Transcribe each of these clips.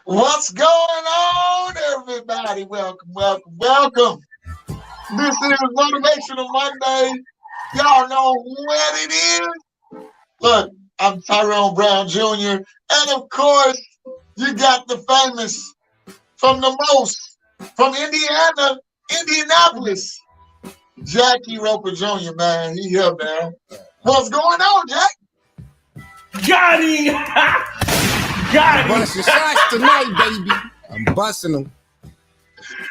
What's going on, everybody? Welcome, welcome, welcome. This is Motivational Monday. Y'all know what it is. Look, I'm Tyrone Brown Jr. And of course, you got the famous from Indiana, Indianapolis, Jackie Roper Jr., man. He here, man. What's going on, Jack? Got him! Got him! Busting shots tonight, baby. I'm busting them.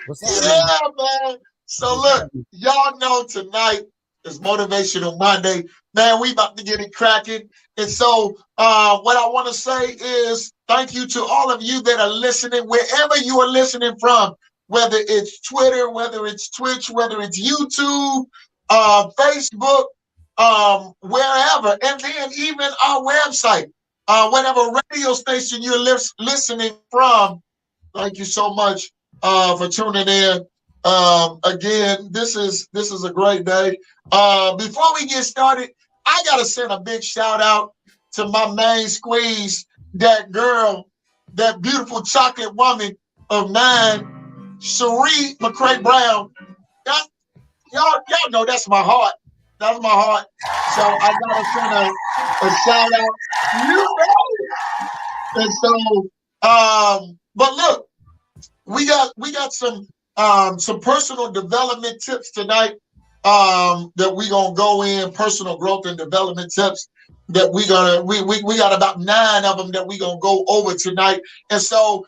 What's up, man? So look, y'all know tonight is Motivational Monday. Man, we about to get it cracking. And so what I want to say is thank you to all of you that are listening, wherever you are listening from, whether it's Twitter, whether it's Twitch, whether it's YouTube, Facebook, wherever. And then even our website, whatever radio station you're listening from. Thank you so much for tuning in. Again, this is a great day. Before we get started, I gotta send a big shout out to my main squeeze, that girl, that beautiful chocolate woman of mine, Cherie McCray Brown. Y'all know that's my heart. That's my heart. So I gotta send a shout out. You know. And so, but look, we got some personal development tips tonight that we gonna go in, personal growth and development tips that we got about 9 of them that we gonna go over tonight. And so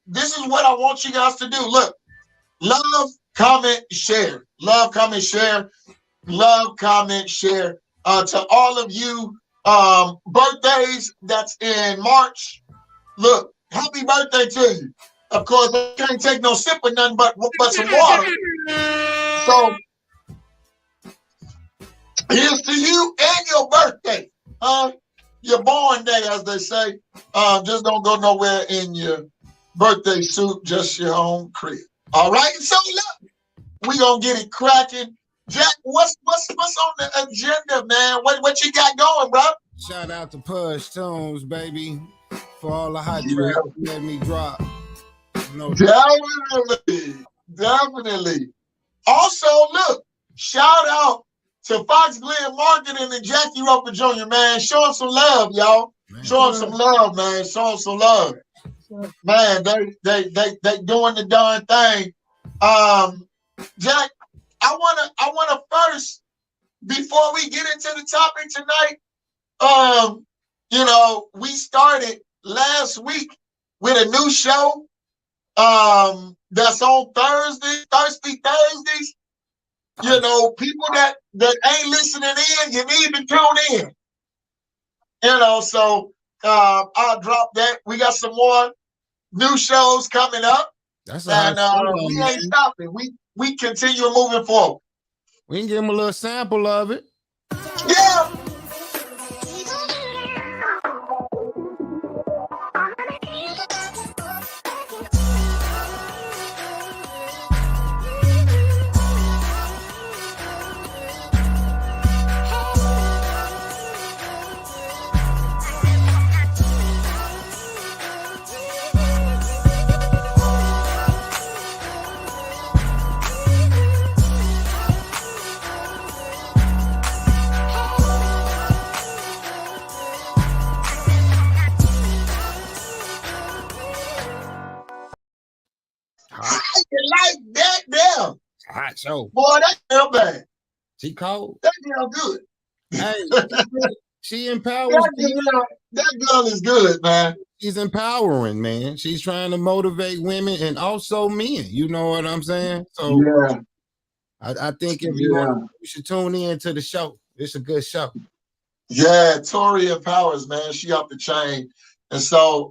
this is what I want you guys to do. Look, love, comment, share. Love, comment, share. Love, comment, share. To all of you birthdays that's in March, look, happy birthday to you. Of course, I can't take no sip of nothing but some water. So here's to you and your birthday. Your born day, as they say. Just don't go nowhere in your birthday suit, just your own crib. All right? So look, we gonna get it cracking. Jack, what's on the agenda, man? What you got going, bro? Shout out to Push Tunes, baby, for all the hot tracks you let me drop. No. Definitely. Also, look, shout out to Fox Glen Marketing and Jackie Roper Jr., man. Show them some love, y'all. Show them some love, man. Show them some love. Man, they doing the darn thing. Jack, I wanna first, before we get into the topic tonight, we started last week with a new show. That's on Thursdays. You know, people that ain't listening in, you need to tune in. You know, so I'll drop that. We got some more new shows coming up. That's and we ain't stopping. We continue moving forward. We can give them a little sample of it. Yeah. Like that damn hot show. Boy, that girl bad. She cold. That girl good. Hey, she empowers. That girl is good, man. She's empowering, man. She's trying to motivate women and also men. You know what I'm saying? So yeah, I think if you should tune in to the show. It's a good show. Yeah, Tori empowers, man. She up the chain, and so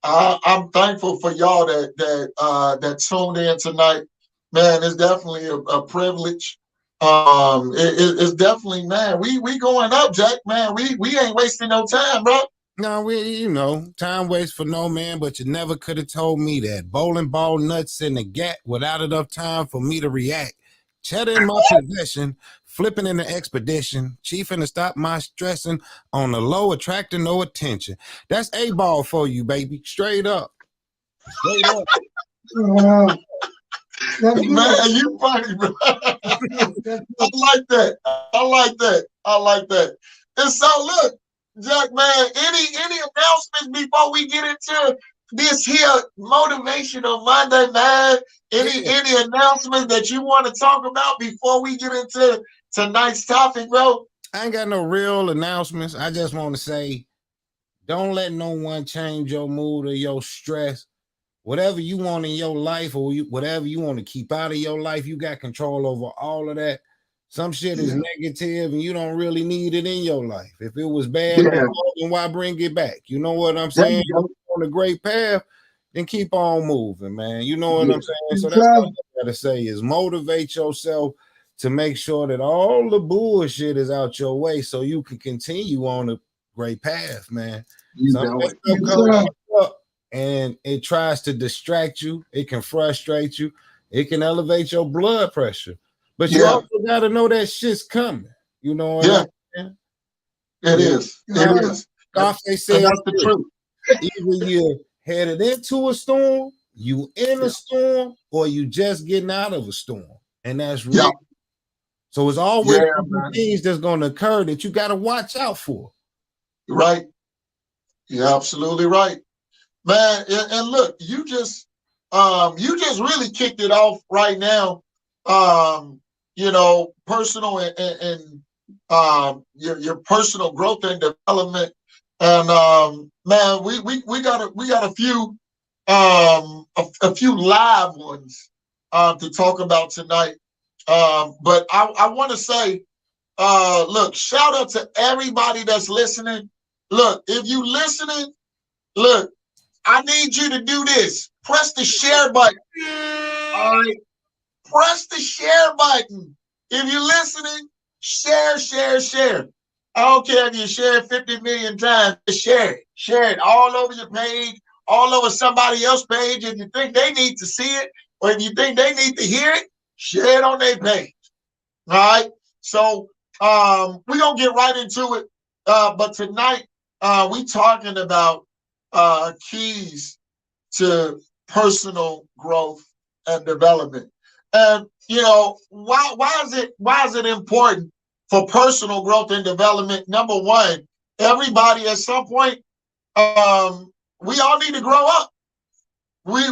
I'm thankful for y'all that tuned in tonight. Man, it's definitely a privilege. It's definitely, man, we going up, Jack, man. We ain't wasting no time, bro. No, time waits for no man, but you never could have told me that. Bowling ball nuts in the gap without enough time for me to react. Cheddar in my possession, Flipping in the expedition, chiefing to stop my stressing on the low, attracting no attention. That's a ball for you, baby. Straight up. Straight up. Man, you funny, bro. I like that. I like that. I like that. And so look, Jack, man, any announcements before we get into this here motivational Monday, man? Any announcements that you want to talk about before we get into tonight's topic, bro? I ain't got no real announcements. I just want to say, don't let no one change your mood or your stress. Whatever you want in your life or whatever you want to keep out of your life, you got control over all of that. Some shit is negative and you don't really need it in your life. If it was bad, then why bring it back? You know what I'm saying? On a great path, then keep on moving, man. You know what I'm saying? So that's all I gotta say is motivate yourself to make sure that all the bullshit is out your way so you can continue on a great path, man. Something comes up and it tries to distract you, it can frustrate you, it can elevate your blood pressure. But you also gotta know that shit's coming. You know what I'm saying? It is. It is. Scarface said that's the truth. Either you're headed into a storm, you in a storm, or you just getting out of a storm. And that's real. So it's always things that's going to occur that you got to watch out for. Right. You're absolutely right. Man, and look, you just really kicked it off right now. You know, personal and your personal growth and development. And man, we got a few live ones to talk about tonight. But I want to say, look, shout out to everybody that's listening. Look, if you listening, look, I need you to do this. Press the share button. All right. Press the share button. If you're listening, share. I don't care if you share it 50 million times, just share it. Share it all over your page, all over somebody else's page. If you think they need to see it, or if you think they need to hear it, share it on their page. All right. So we're gonna get right into it. But tonight we talking about keys to personal growth and development. And you know, why is it important for personal growth and development? Number one, everybody at some point, we all need to grow up. We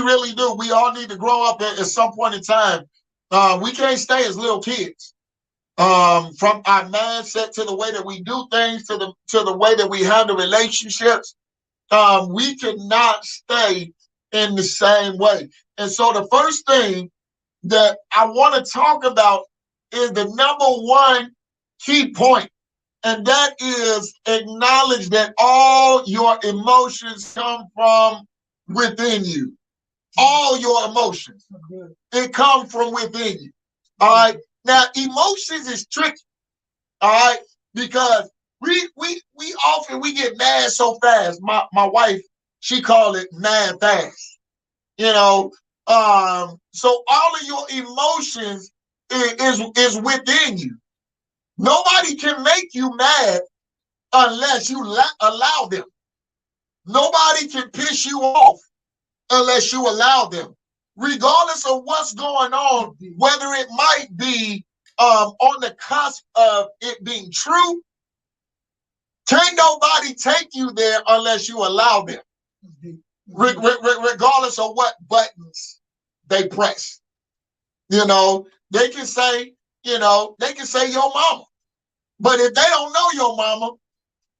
really do. We all need to grow up at some point in time. We can't stay as little kids. From our mindset to the way that we do things, to the way that we handle relationships, we cannot stay in the same way. And so the first thing that I want to talk about is the number one key point, and that is acknowledge that all your emotions come from within you. All your emotions, it comes from within you. All right. Now, emotions is tricky. All right, because we often get mad so fast. My wife, she called it mad fast. You know, so all of your emotions is within you. Nobody can make you mad unless you allow them. Nobody can piss you off unless you allow them, regardless of what's going on, whether it might be on the cusp of it being true. Can't nobody take you there unless you allow them, regardless of what buttons they press. You know, they can say your mama, but if they don't know your mama,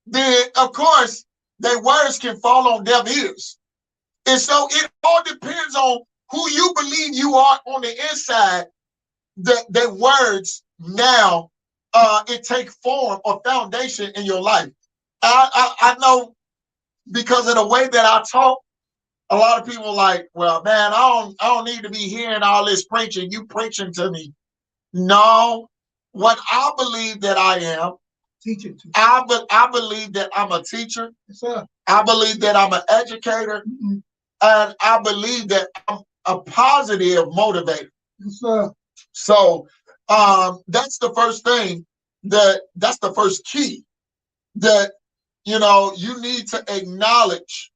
then of course their words can fall on deaf ears. And so it all depends on who you believe you are on the inside. The words now it take form or foundation in your life. I know because of the way that I talk, a lot of people are like, well, man, I don't need to be hearing all this preaching. You preaching to me. No, what I believe that I am, teaching. I believe that I'm a teacher. Yes, sir. I believe that I'm an educator. Mm-hmm. And I believe that I'm a positive motivator. Yes, sir. So that's the first thing that's the first key that you need to acknowledge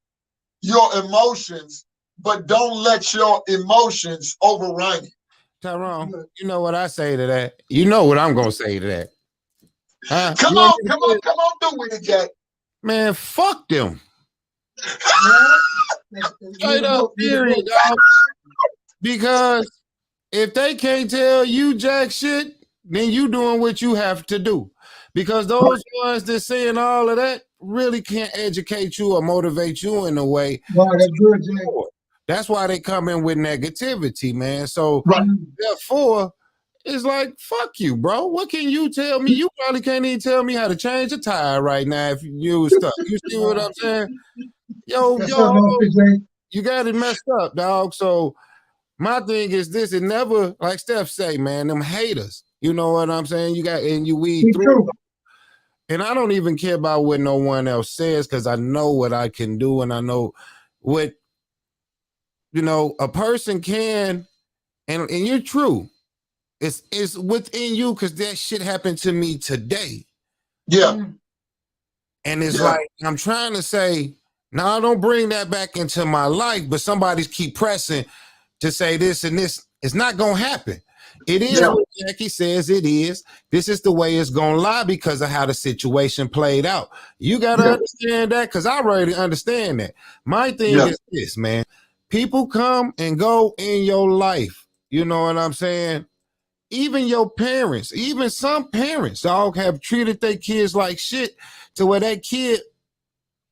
your emotions, but don't let your emotions overrun you. Tyrone, you know what I say to that? You know what I'm gonna say to that? Huh? Come You want on, me to come say on, it? come on, do with it, Jack. Man, fuck them. Straight up, period, dog. Because if they can't tell you jack shit, then you doing what you have to do. Because those ones that saying all of that really can't educate you or motivate you in a way. Wow, that's good, Jay. That's why they come in with negativity, man. So Right. therefore, it's like, fuck you, bro. What can you tell me? You probably can't even tell me how to change a tire right now if you was stuck. You see what I'm saying? Yo, you got it messed up, dog. So my thing is this: it never, like Steph say, man, them haters. You know what I'm saying? You got and you weed through. And I don't even care about what no one else says because I know what I can do and I know what a person can. And you're true. It's within you because that shit happened to me today. Yeah. And it's like I'm trying to say, no, I don't bring that back into my life, but somebody's keep pressing to say this and this. It's not gonna happen. It is what Jackie says it is. This is the way it's gonna lie because of how the situation played out. You gotta understand that because I already understand that. My thing is this, man. People come and go in your life. You know what I'm saying? Even your parents, even some parents, dog, have treated their kids like shit to where that kid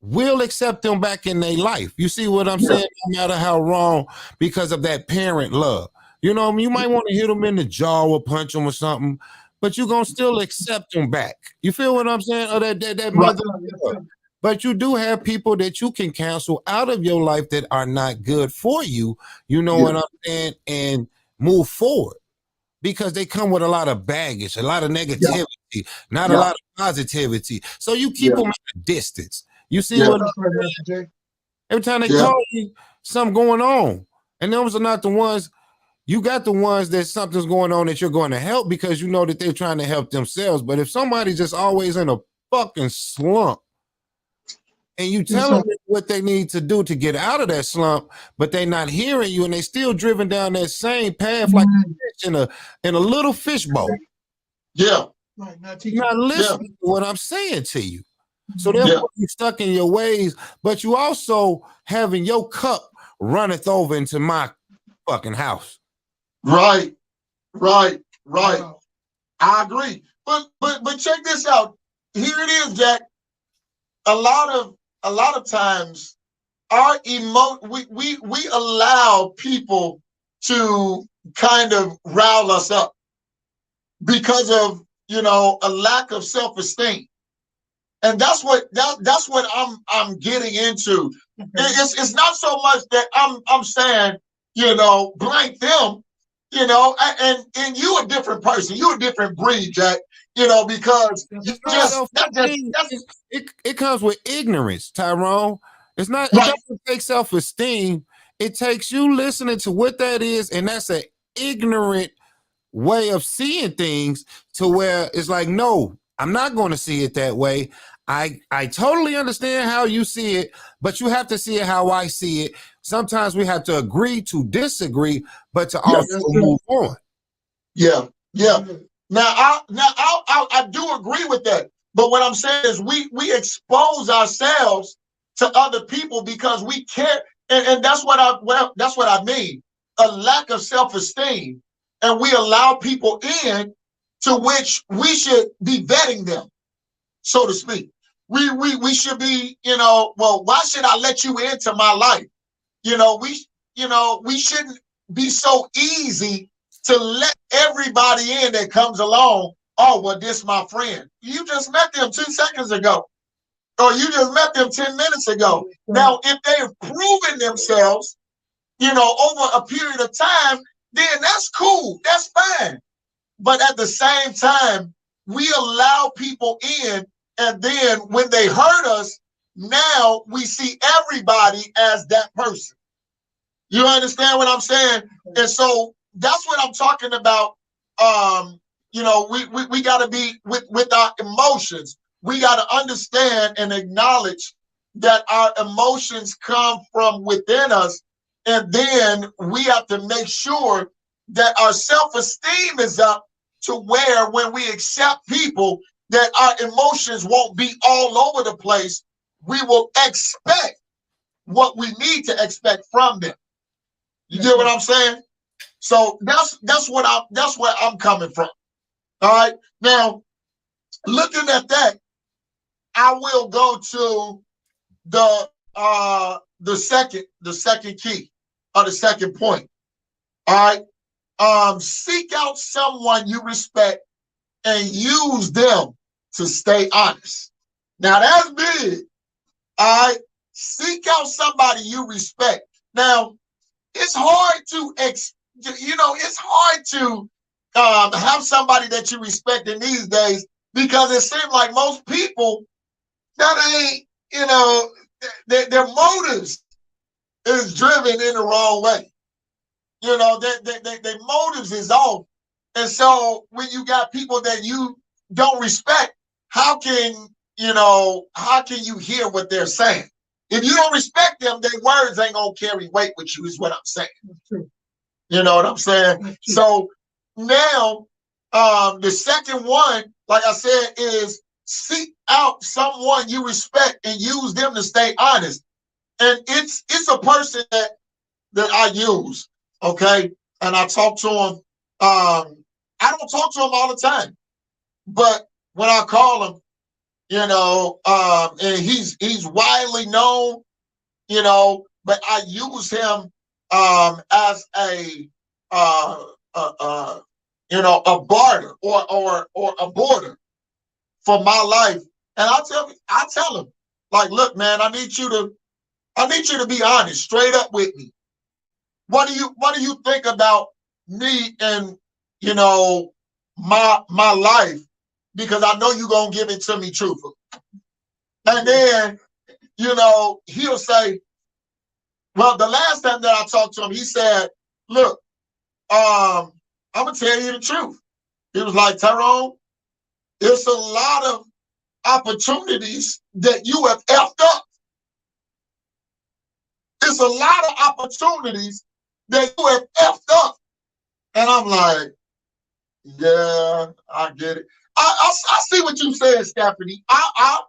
will accept them back in their life. You see what I'm saying? No matter how wrong, because of that parent love. You know, you might want to hit them in the jaw or punch them or something, but you're gonna still accept them back. You feel what I'm saying? Or that mother. But you do have people that you can cancel out of your life that are not good for you. You know what I'm saying? And move forward. Because they come with a lot of baggage, a lot of negativity, not a lot of positivity. So you keep them at a distance. You see what I'm saying? Every time they call you, something going on. And those are not the ones, you got the ones that something's going on that you're going to help because you know that they're trying to help themselves. But if somebody's just always in a fucking slump, and you tell them what they need to do to get out of that slump, but they're not hearing you, and they still driven down that same path like a fish in a little fishbowl. Yeah. You're not listening to what I'm saying to you. So therefore you're stuck in your ways, but you also having your cup runneth over into my fucking house. Right. I agree. But check this out. Here it is, Jack. A lot of times our we allow people to kind of rile us up because of a lack of self-esteem. And that's what I'm getting into. It's not so much that I'm saying, blank them, and you a different person, you a different breed, Jack. Because it comes with ignorance, Tyrone. It's not. It doesn't take self-esteem. It takes you listening to what that is, and that's an ignorant way of seeing things. To where it's like, no, I'm not going to see it that way. I totally understand how you see it, but you have to see it how I see it. Sometimes we have to agree to disagree, but to also move on. Yeah. Now, I do agree with that. But what I'm saying is we expose ourselves to other people because we care. And that's what I mean. A lack of self-esteem. And we allow people in to which we should be vetting them, so to speak. We should be, well, why should I let you into my life? We shouldn't be so easy to let everybody in that comes along. Oh, well, this is my friend. You just met them 2 seconds ago. Or you just met them 10 minutes ago. Now, if they've proven themselves, over a period of time, then that's cool. That's fine. But at the same time, we allow people in, and then when they hurt us, now we see everybody as that person. You understand what I'm saying? And so that's what I'm talking about. we got to be with our emotions. We got to understand and acknowledge that our emotions come from within us. And then we have to make sure that our self-esteem is up to where when we accept people, that our emotions won't be all over the place. We will expect what we need to expect from them. You get what I'm saying? So that's where I'm coming from. All right. Now, looking at that, I will go to the second key or the second point. All right. Seek out someone you respect and use them to stay honest. Now that's big. All right. Seek out somebody you respect. Now, it's hard to it's hard to have somebody that you respect in these days, because it seems like most people that ain't, their motives is driven in the wrong way. Their motives is off. And so when you got people that you don't respect, how can you hear what they're saying? If you don't respect them, their words ain't gonna carry weight with you, is what I'm saying. You know what I'm saying? So now, the second one, like I said, is seek out someone you respect and use them to stay honest. And it's a person that I use, okay? And I talk to him. I don't talk to him all the time, but when I call him, and he's widely known, but I use him as a barter or a border for my life. And I tell him, like, look, man, I need you to be honest, straight up with me. What do you think about me and my life? Because I know you're gonna give it to me truthfully. And then, he'll say, well, the last time that I talked to him, he said, look, I'm gonna tell you the truth. He was like, Tyrone, there's a lot of opportunities that you have effed up. There's a lot of opportunities that you have effed up. And I'm like, yeah, I get it. I see what you said, Stephanie. I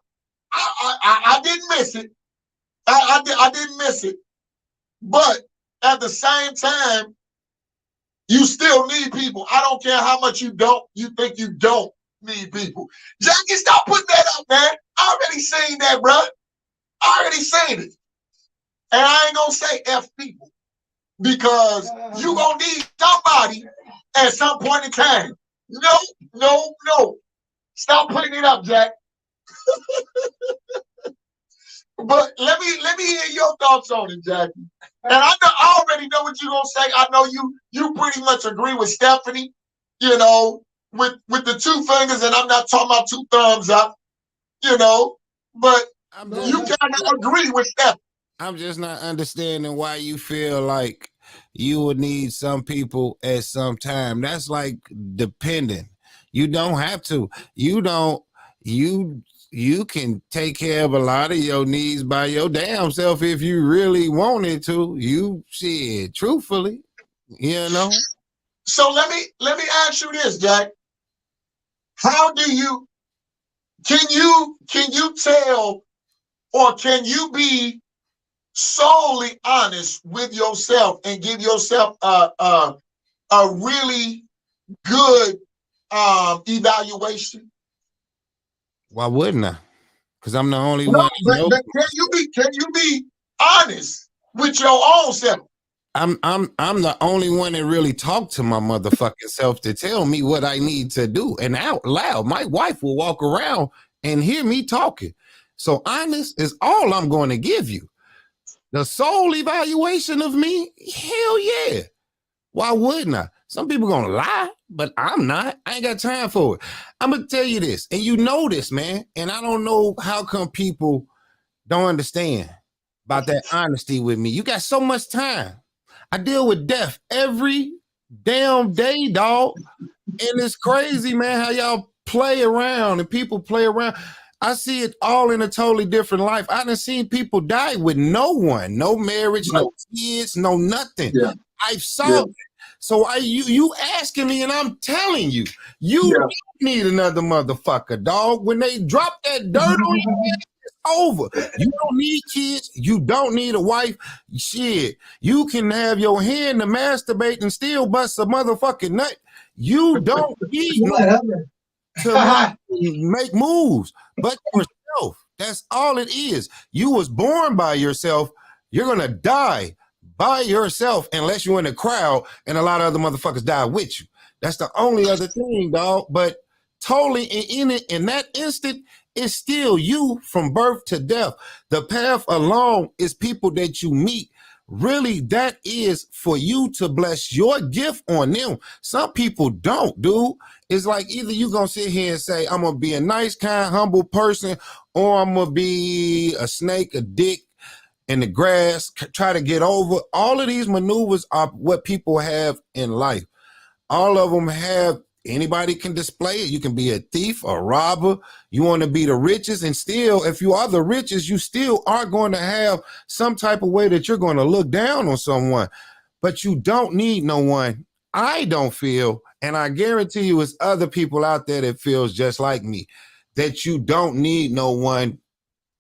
didn't miss it. I didn't miss it. But at the same time, you still need people. I don't care how much you think you don't need people. Jackie, stop putting that up, man. I already seen that, bro. I already seen it. And I ain't gonna say F people, because you gonna need somebody at some point in time. No. Stop putting it up, Jack. But let me hear your thoughts on it, Jackie. And I already know what you're gonna say. I know you pretty much agree with Stephanie, with the two fingers, and I'm not talking about two thumbs up, but you kind of agree with Stephanie. I'm just not understanding why you feel like you would need some people at some time. That's like dependent. You don't have to. You can take care of a lot of your needs by your damn self if you really wanted to. You said truthfully, So let me ask you this, Jack. How do you can you tell, or can you be solely honest with yourself and give yourself a really good evaluation? Why wouldn't I? Because I'm the only No, one. but can you be honest with your own self? I'm the only one that really talk to my motherfucking self to tell me what I need to do, and out loud. My wife will walk around and hear me talking. So honest is all I'm going to give you. The soul evaluation of me, hell yeah. Why wouldn't I? Some people gonna lie, but I'm not. I ain't got time for it. I'm gonna tell you this, and you know this, man. And I don't know how come people don't understand about that honesty with me. You got so much time. I deal with death every damn day, dog. And it's crazy, man, how y'all play around and people play around. I see it all in a totally different life. I done seen people die with no one, no marriage, Right. no kids, no nothing. Yeah. I saw Yeah. it. So you asking me, and I'm telling you, you Yeah. don't need another motherfucker, dog. When they drop that dirt on you, it's over. You don't need kids. You don't need a wife. Shit, you can have your hand to masturbate and still bust a motherfucking nut. You don't need no to make moves, but yourself. That's all it is. You was born by yourself. You're gonna die by yourself unless you're in a crowd and a lot of other motherfuckers die with you. That's the only other thing, dog. But totally in it, in that instant, it's still you from birth to death. The path along is people that you meet. Really, that is for you to bless your gift on them. Some people don't, dude. It's like either you gonna sit here and say, I'm gonna be a nice, kind, humble person, or I'm gonna be a snake, a dick in the grass, try to get over. All of these maneuvers are what people have in life. All of them have, anybody can display it. You can be a thief, a robber. You want to be the richest, and still, if you are the richest, you still are going to have some type of way that you're going to look down on someone. But you don't need no one. I don't feel, and I guarantee you it's other people out there that feels just like me, that you don't need no one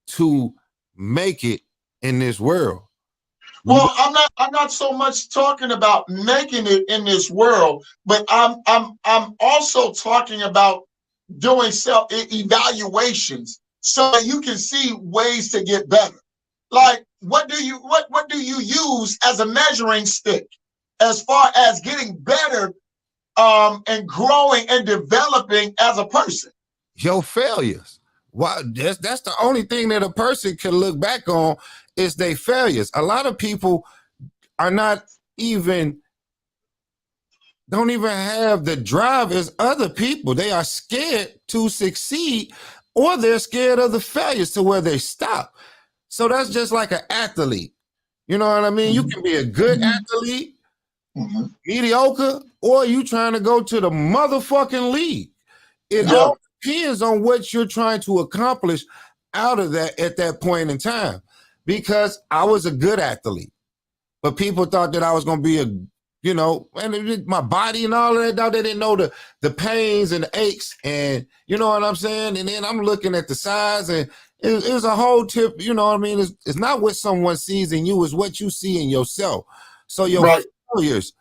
to make it in this world. Well, I'm not so much talking about making it in this world, but I'm also talking about doing self evaluations so that you can see ways to get better. Like, what do you use as a measuring stick as far as getting better and growing and developing as a person? Your failures. Why, that's the only thing that a person can look back on is their failures. A lot of people are not even, don't even have the drive as other people. They are scared to succeed, or they're scared of the failures to where they stop. So that's just like an athlete. You know what I mean? You can be a good athlete, mediocre, or you trying to go to the motherfucking league. It all depends on what you're trying to accomplish out of that at that point in time. Because I was a good athlete, but people thought that I was going to be a, you know, and my body and all of that, they didn't know the pains and the aches, and you know what I'm saying? And then I'm looking at the size, and it was a whole tip, you know what I mean? It's not what someone sees in you, it's what you see in yourself. So your failures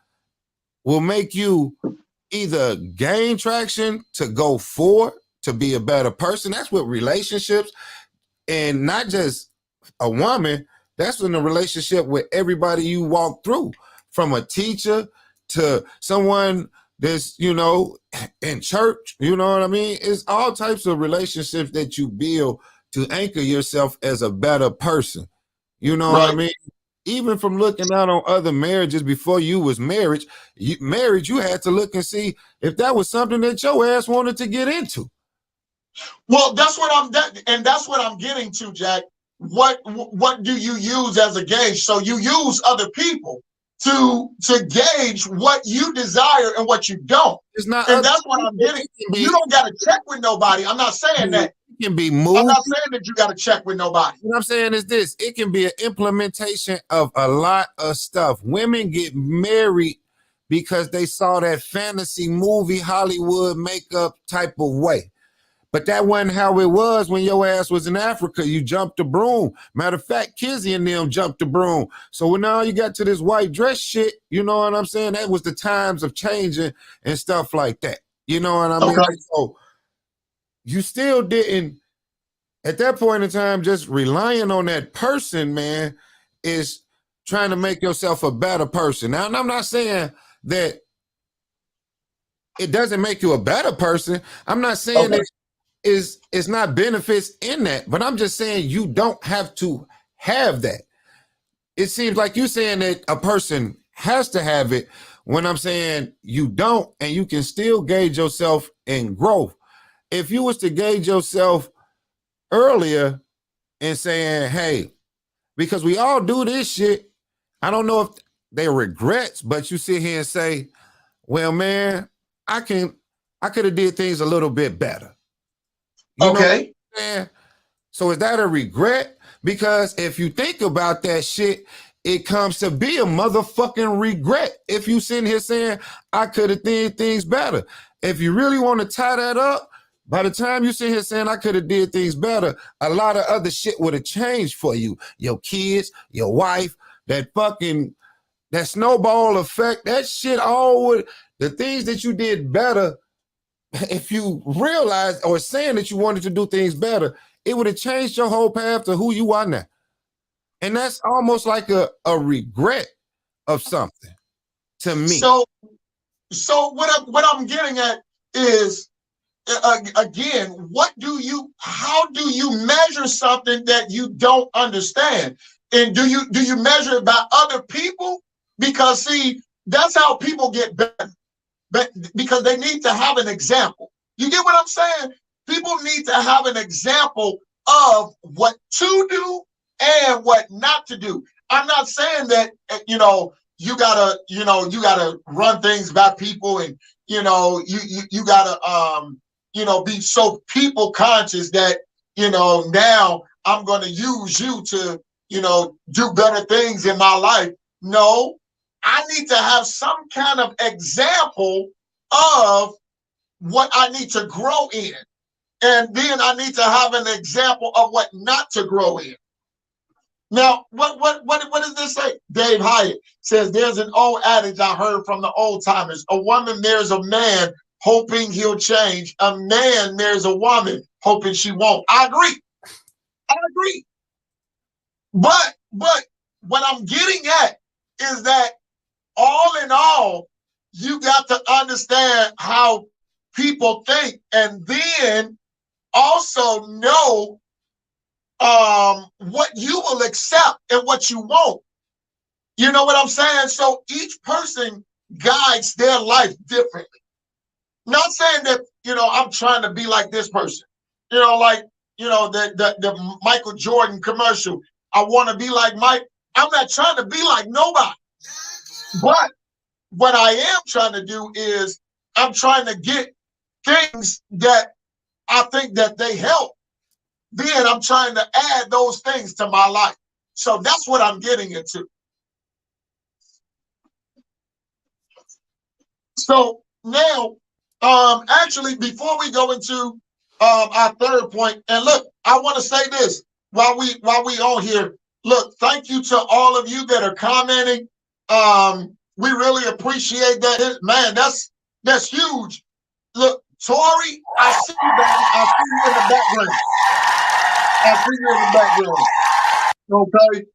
will make you either gain traction to go forward, to be a better person. That's what relationships, and not just a woman, that's in a relationship with everybody you walk through, from a teacher to someone that's, you know, in church, you know what I mean? It's all types of relationships that you build to anchor yourself as a better person. You know what I mean? Even from looking out on other marriages before you was married, you had to look and see if that was something that your ass wanted to get into. Well, that's what I'm getting to, Jack. What do you use as a gauge? So you use other people to gauge what you desire and what you don't. It's not, and that's what I'm getting. You don't got to check with nobody. I'm not saying that. It can be moved. I'm not saying that you got to check with nobody. What I'm saying is this: it can be an implementation of a lot of stuff. Women get married because they saw that fantasy movie Hollywood makeup type of way. But that wasn't how it was when your ass was in Africa. You jumped the broom. Matter of fact, Kizzy and them jumped the broom. So when now you got to this white dress shit, you know what I'm saying? That was the times of changing and stuff like that. You know what I mean? Okay. So you still didn't, at that point in time, just relying on that person, man, is trying to make yourself a better person. Now, and I'm not saying that it doesn't make you a better person. I'm not saying that it's not benefits in that, but I'm just saying you don't have to have that. It seems like you're saying that a person has to have it, when I'm saying you don't, and you can still gauge yourself in growth. If you was to gauge yourself earlier and saying, hey, because we all do this shit, I don't know if they regrets, but you sit here and say, well, man, I could have did things a little bit better. You know what I'm saying? So is that a regret? Because if you think about that shit, it comes to be a motherfucking regret. If you sitting here saying, I could have did things better. If you really want to tie that up, by the time you sit here saying I could have did things better, a lot of other shit would have changed for you. Your kids, your wife, that snowball effect, that shit all would, the things that you did better, if you realized or saying that you wanted to do things better, it would have changed your whole path to who you are now. And that's almost like a regret of something to me. So what I'm getting at is, again, how do you measure something that you don't understand? And do you measure it by other people? Because see, that's how people get better. But because they need to have an example. You get what I'm saying? People need to have an example of what to do and what not to do. I'm not saying that you gotta run things by people, and you gotta be so people conscious that now I'm gonna use you to do better things in my life. No, I need to have some kind of example of what I need to grow in. And then I need to have an example of what not to grow in. Now, what does this say? Dave Hyatt says there's an old adage I heard from the old timers. A woman marries a man hoping he'll change. A man marries a woman hoping she won't. I agree. But what I'm getting at is that all in all, you got to understand how people think, and then also know what you will accept and what you won't. You know what I'm saying? So each person guides their life differently. Not saying that I'm trying to be like this person. Like the Michael Jordan commercial. I want to be like Mike. I'm not trying to be like nobody. But what I am trying to do is I'm trying to get things that I think that they help. Then I'm trying to add those things to my life. So that's what I'm getting into. So now, actually, before we go into our third point, and look, I want to say this while we on here. Look, thank you to all of you that are commenting. We really appreciate that. Man, that's huge. Look, Tori, I see you, baby. I see you in the background. Okay.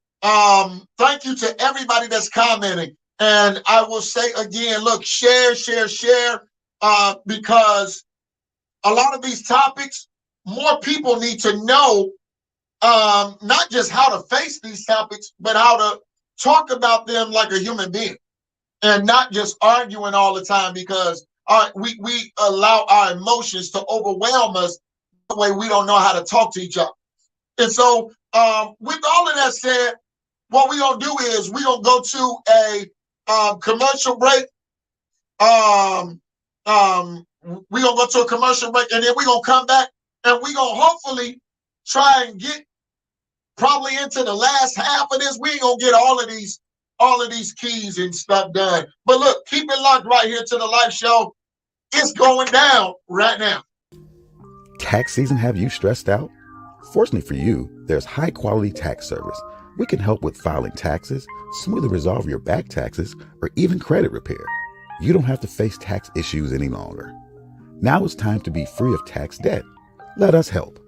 Thank you to everybody that's commenting. And I will say again, look, share, because a lot of these topics, more people need to know not just how to face these topics, but how to talk about them like a human being, and not just arguing all the time, because we allow our emotions to overwhelm us the way we don't know how to talk to each other. And so with all of that said, what we're going to do is we're going to go to a commercial break. We're going to go to a commercial break, and then we're going to come back, and we're going to hopefully try and get probably into the last half of this. We ain't going to get all of these keys and stuff done. But look, keep it locked right here to the live show. It's going down right now. Tax season have you stressed out? Fortunately for you, there's high quality tax service. We can help with filing taxes, smoothly resolve your back taxes, or even credit repair. You don't have to face tax issues any longer. Now it's time to be free of tax debt. Let us help.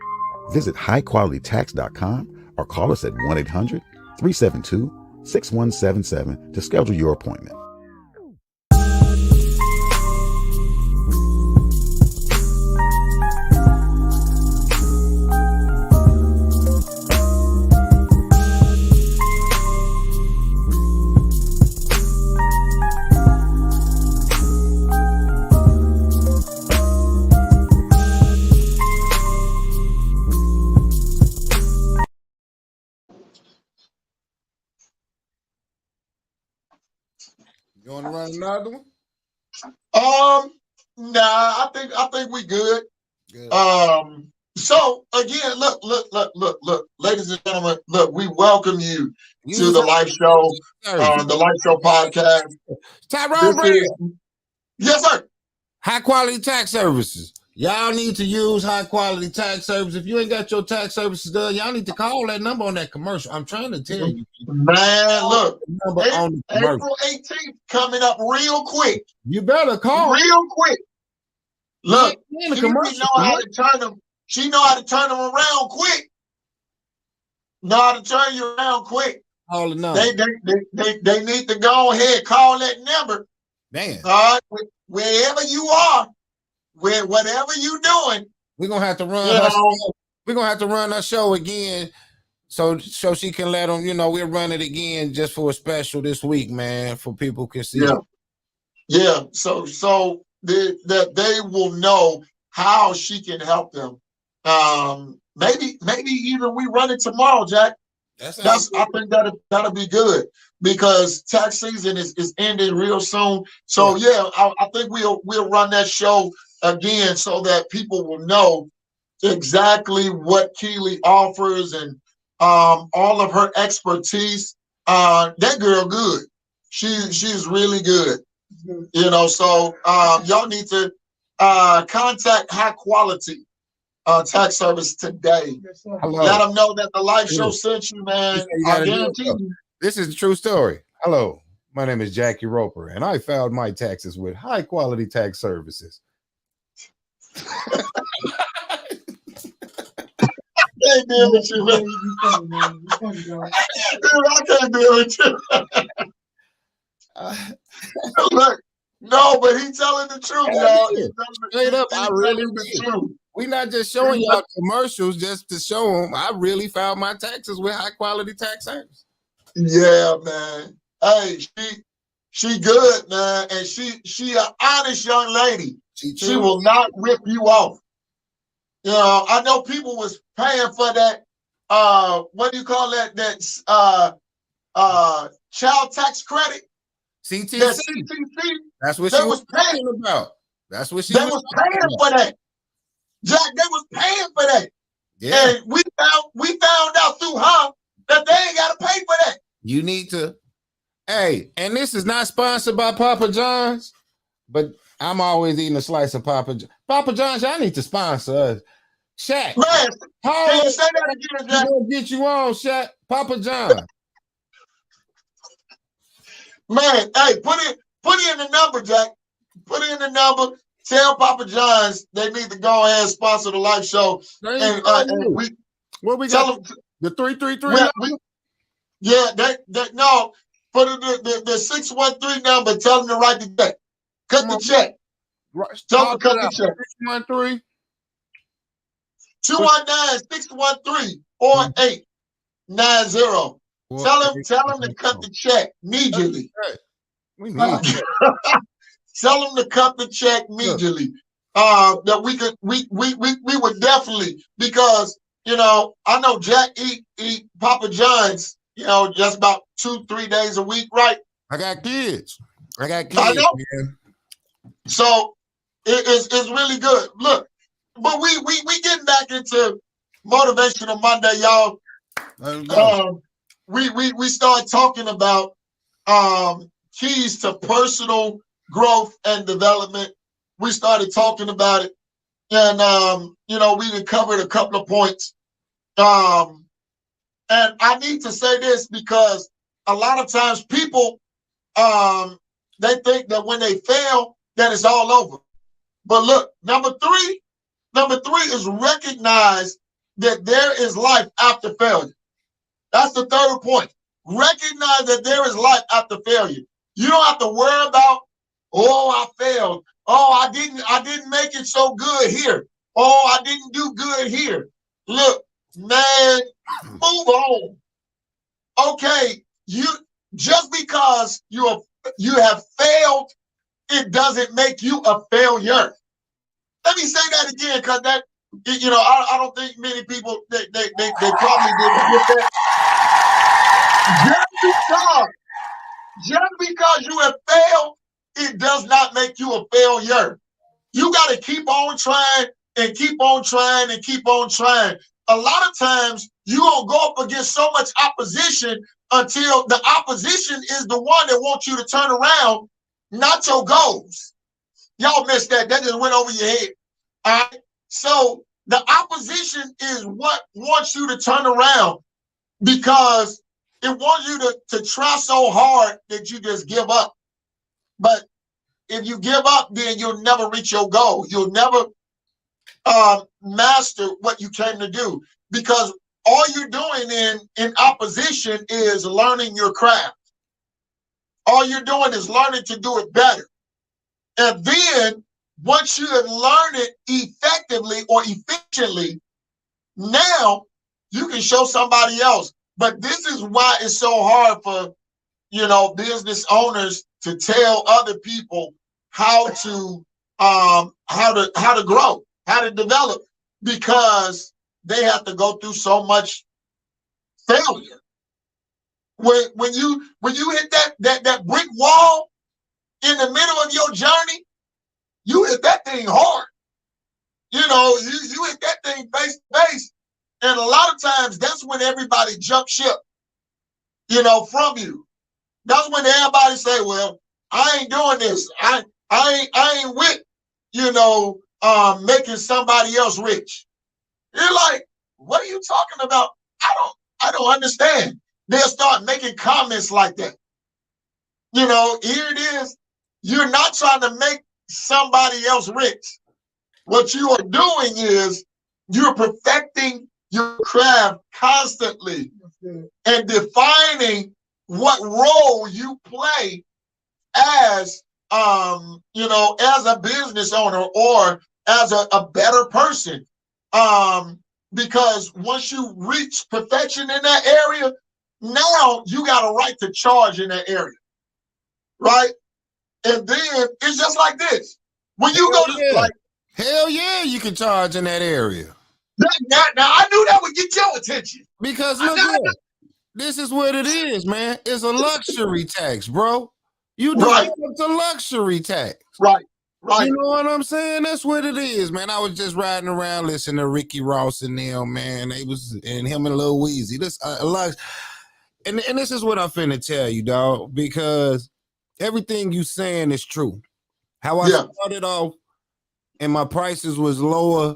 Visit highqualitytax.com or call us at 1-800-372-6177 to schedule your appointment. You want to run another one? Nah, I think we good. Good. So again, look, ladies and gentlemen, look, we welcome you to Use the Life Show, the Life Show podcast. Tyrone This Brand. is yes, sir. High quality tax services. Y'all need to use high quality tax service. If you ain't got your tax services done, y'all need to call that number on that commercial. I'm trying to tell you. Man, look, Number on the commercial. April 18th coming up real quick. You better call. Real quick. Look, the she commercial. know how to turn them. She know how to turn them around quick. Know how to turn you around quick. Call the number. They need to go ahead, call that number. Man. All right, wherever you are, whatever you doing, we're gonna have to run her show. We're gonna have to run her show again, so she can let them. We'll run it again just for a special this week, man, for people can see. Yeah. So that they will know how she can help them. Maybe even we run it tomorrow, Jack. I think that'll be good because tax season is ending real soon. So I think we'll run that show again so that people will know exactly what Keely offers and all of her expertise. That girl good. She's really good. So y'all need to contact High Quality tax service today. Hello. Let them know that the Life Show sent you, man. I guarantee you. This is a true story. Hello, my name is Jackie Roper, and I filed my taxes with High Quality Tax Services. I can't deal with you, man. I can't deal with you. Look, no, but he's telling the truth, y'all. Straight up, I really do. We're not just showing y'all commercials just to show them. I really filed my taxes with High Quality Tax Service. Yeah, man. Hey, she good, man, and she an honest young lady. She will not rip you off. I know people was paying for that. What do you call that? That child tax credit. CTC. That CTC. That's what she was paying about. That's what she was paying for that. Jack, they was paying for that. Yeah. And we found out through her that they ain't got to pay for that. You need to. Hey, and this is not sponsored by Papa John's, but I'm always eating a slice of Papa John's. Papa John's, y'all need to sponsor us. Shaq. Man, can you say that again, Jack? We'll get you on, Shaq. Papa John. Man, hey, put in the number, Jack. Put in the number. Tell Papa John's they need to go ahead and sponsor the Life Show. And we got? The 333. Yeah, no. Put the 613 number. Tell them to write the check. Cut the check. Tell them to cut the check. 613 219-613 4890. Tell them to cut the check immediately. We need Tell them to cut the check immediately. That we would definitely, because I know Jack eat Papa John's just about 2-3 days a week, right? I got kids. I know. Man. So it's really good. Look, but we getting back into Motivational Monday, y'all. We started talking about keys to personal growth and development. We started talking about it, and we covered a couple of points. And I need to say this because a lot of times people they think that when they fail, that it's all over. But look, number three is recognize that there is life after failure. That's the third point. Recognize that there is life after failure. You don't have to worry about, I failed. I didn't make it so good here. I didn't do good here. Look, man, move on. Okay, just because you have failed, it doesn't make you a failure. Let me say that again, because that I don't think many people they probably didn't get that. Just because you have failed, it does not make you a failure. You got to keep on trying and keep on trying and keep on trying. A lot of times you don't go up against so much opposition until the opposition is the one that wants you to turn around, not your goals. Y'all missed that. That just went over your head. All right. So the opposition is what wants you to turn around because it wants you to try so hard that you just give up. But if you give up, then you'll never reach your goal. You'll never master what you came to do, because all you're doing in opposition is learning your craft. All you're doing is learning to do it better. And then once you have learned it effectively or efficiently, now you can show somebody else. But this is why it's so hard for, business owners to tell other people how to grow, how to develop, because they have to go through so much failure. When you hit that brick wall in the middle of your journey, you hit that thing hard. You hit that thing face to face. And a lot of times that's when everybody jumps ship, from you. That's when everybody say, well, I ain't doing this. I ain't with, making somebody else rich. You're like, what are you talking about? I don't understand. They'll start making comments like that. Here it is. You're not trying to make somebody else rich. What you are doing is you're perfecting your craft constantly and defining what role you play as as a business owner or as a better person. Because once you reach perfection in that area, now you got a right to charge in that area. Right? And then it's just like this. When you go to hell yeah, you can charge in that area. Now I knew that would get your attention. Because look here, this is what it is, man. It's a luxury tax, bro. You do it's a luxury tax. Right. You know what I'm saying? That's what it is, man. I was just riding around listening to Ricky Ross and them, man. And him and Lil Weezy. This and this is what I'm finna tell you, dog, because everything you saying is true. How I started off and my prices was lower,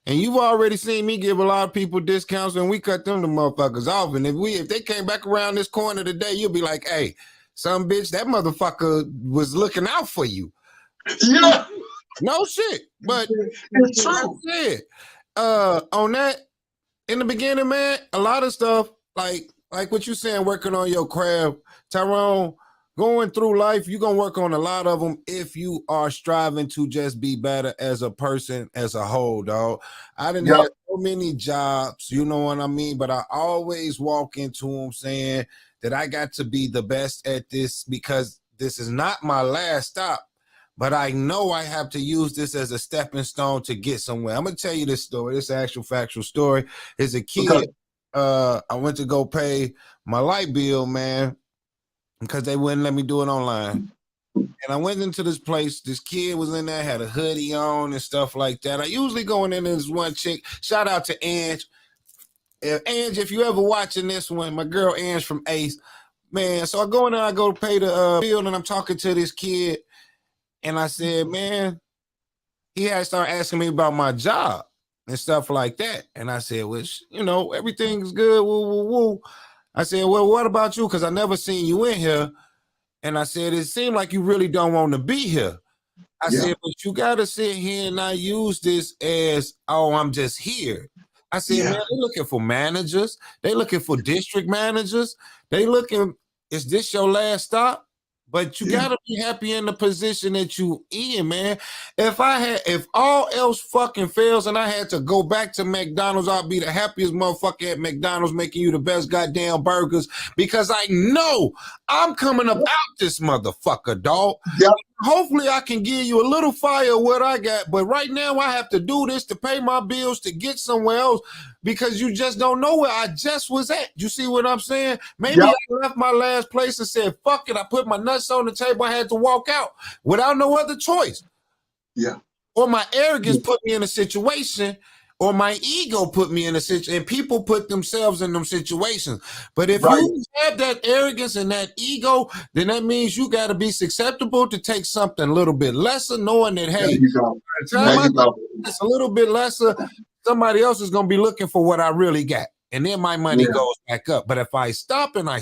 and you've already seen me give a lot of people discounts, and we cut them the motherfuckers off. And if they came back around this corner today, you'll be like, hey, some bitch, that motherfucker was looking out for you. Yeah. No shit. But it's true. On that, in the beginning, man, a lot of stuff, like what you saying, working on your craft, Tyrone, going through life, you're going to work on a lot of them if you are striving to just be better as a person as a whole, dog. I didn't have so many jobs, you know what I mean? But I always walk into them saying that I got to be the best at this because this is not my last stop. But I know I have to use this as a stepping stone to get somewhere. I'm going to tell you this story. This actual factual story. As a kid, I went to go pay my light bill, man, because they wouldn't let me do it online. And I went into this place. This kid was in there, had a hoodie on and stuff like that. I usually go in there, there's one chick. Shout out to Ange. Ange, if you ever watching this one, my girl Ange from Ace. Man, so I go in there, I go to pay the bill, and I'm talking to this kid. And I said, man, he had started asking me about my job and stuff like that. And I said, well, everything's good. Woo, woo, woo. I said, well, what about you? Because I never seen you in here. And I said, it seemed like you really don't want to be here. I said, but you got to sit here and not use this as, oh, I'm just here. I said, man, they're looking for managers. They looking for district managers. They looking, is this your last stop? But you gotta be happy in the position that you in, man. If all else fucking fails and I had to go back to McDonald's, I'd be the happiest motherfucker at McDonald's making you the best goddamn burgers because I know I'm coming up out this motherfucker, dog. Yep. Hopefully I can give you a little fire of what I got, but right now I have to do this to pay my bills to get somewhere else because you just don't know where I just was at. You see what I'm saying? Maybe I left my last place and said, fuck it. I put my nuts on the table. I had to walk out without no other choice. Yeah. or my arrogance put me in a situation, or my ego put me in a situation, and people put themselves in them situations. But if you have that arrogance and that ego, then that means you got to be susceptible to take something a little bit lesser, knowing that, hey, by the time it's a little bit lesser, somebody else is going to be looking for what I really got. And then my money goes back up. But if I stop and I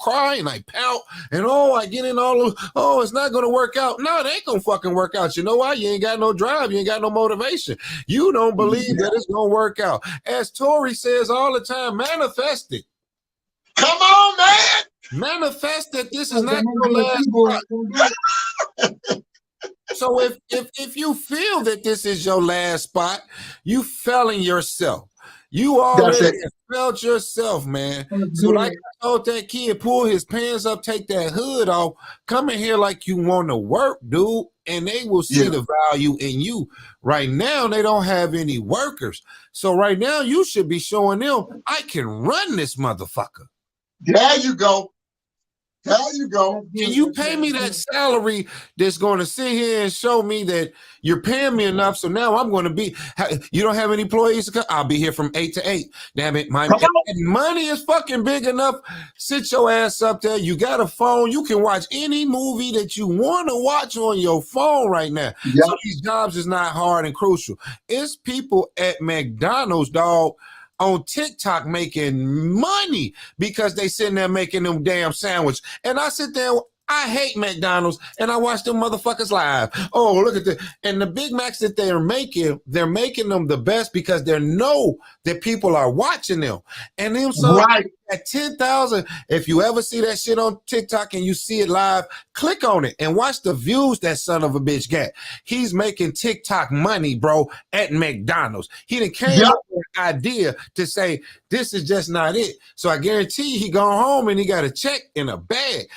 cry and I pout and I get in all of, it's not going to work out. No, it ain't going to fucking work out. You know why? You ain't got no drive. You ain't got no motivation. You don't believe that it's going to work out. As Tori says all the time, manifest it. Come on, man. Manifest that this is not your last spot. So if you feel that this is your last spot, you failing yourself. You already felt yourself, man. So like I told that kid, pull his pants up, take that hood off, come in here like you want to work, dude, and they will see the value in you. Right now, they don't have any workers. So right now, you should be showing them, I can run this motherfucker. There you go. There you go. Can you pay me that salary that's going to sit here and show me that you're paying me enough? So now I'm going to be, you don't have any employees to come? I'll be here from 8 to 8. Damn it. My money is fucking big enough. Sit your ass up there. You got a phone. You can watch any movie that you want to watch on your phone right now. Yep. So these jobs is not hard and crucial. It's people at McDonald's, dog, on TikTok making money because they sitting there making them damn sandwich. And I sit there, I hate McDonald's, and I watch them motherfuckers live. Oh, look at that. And the Big Macs that they're making them the best because they know that people are watching them. And them at 10,000, if you ever see that shit on TikTok and you see it live, click on it and watch the views that son of a bitch got. He's making TikTok money, bro, at McDonald's. He done came up with an idea to say, this is just not it. So I guarantee you he gone home and he got a check in a bag.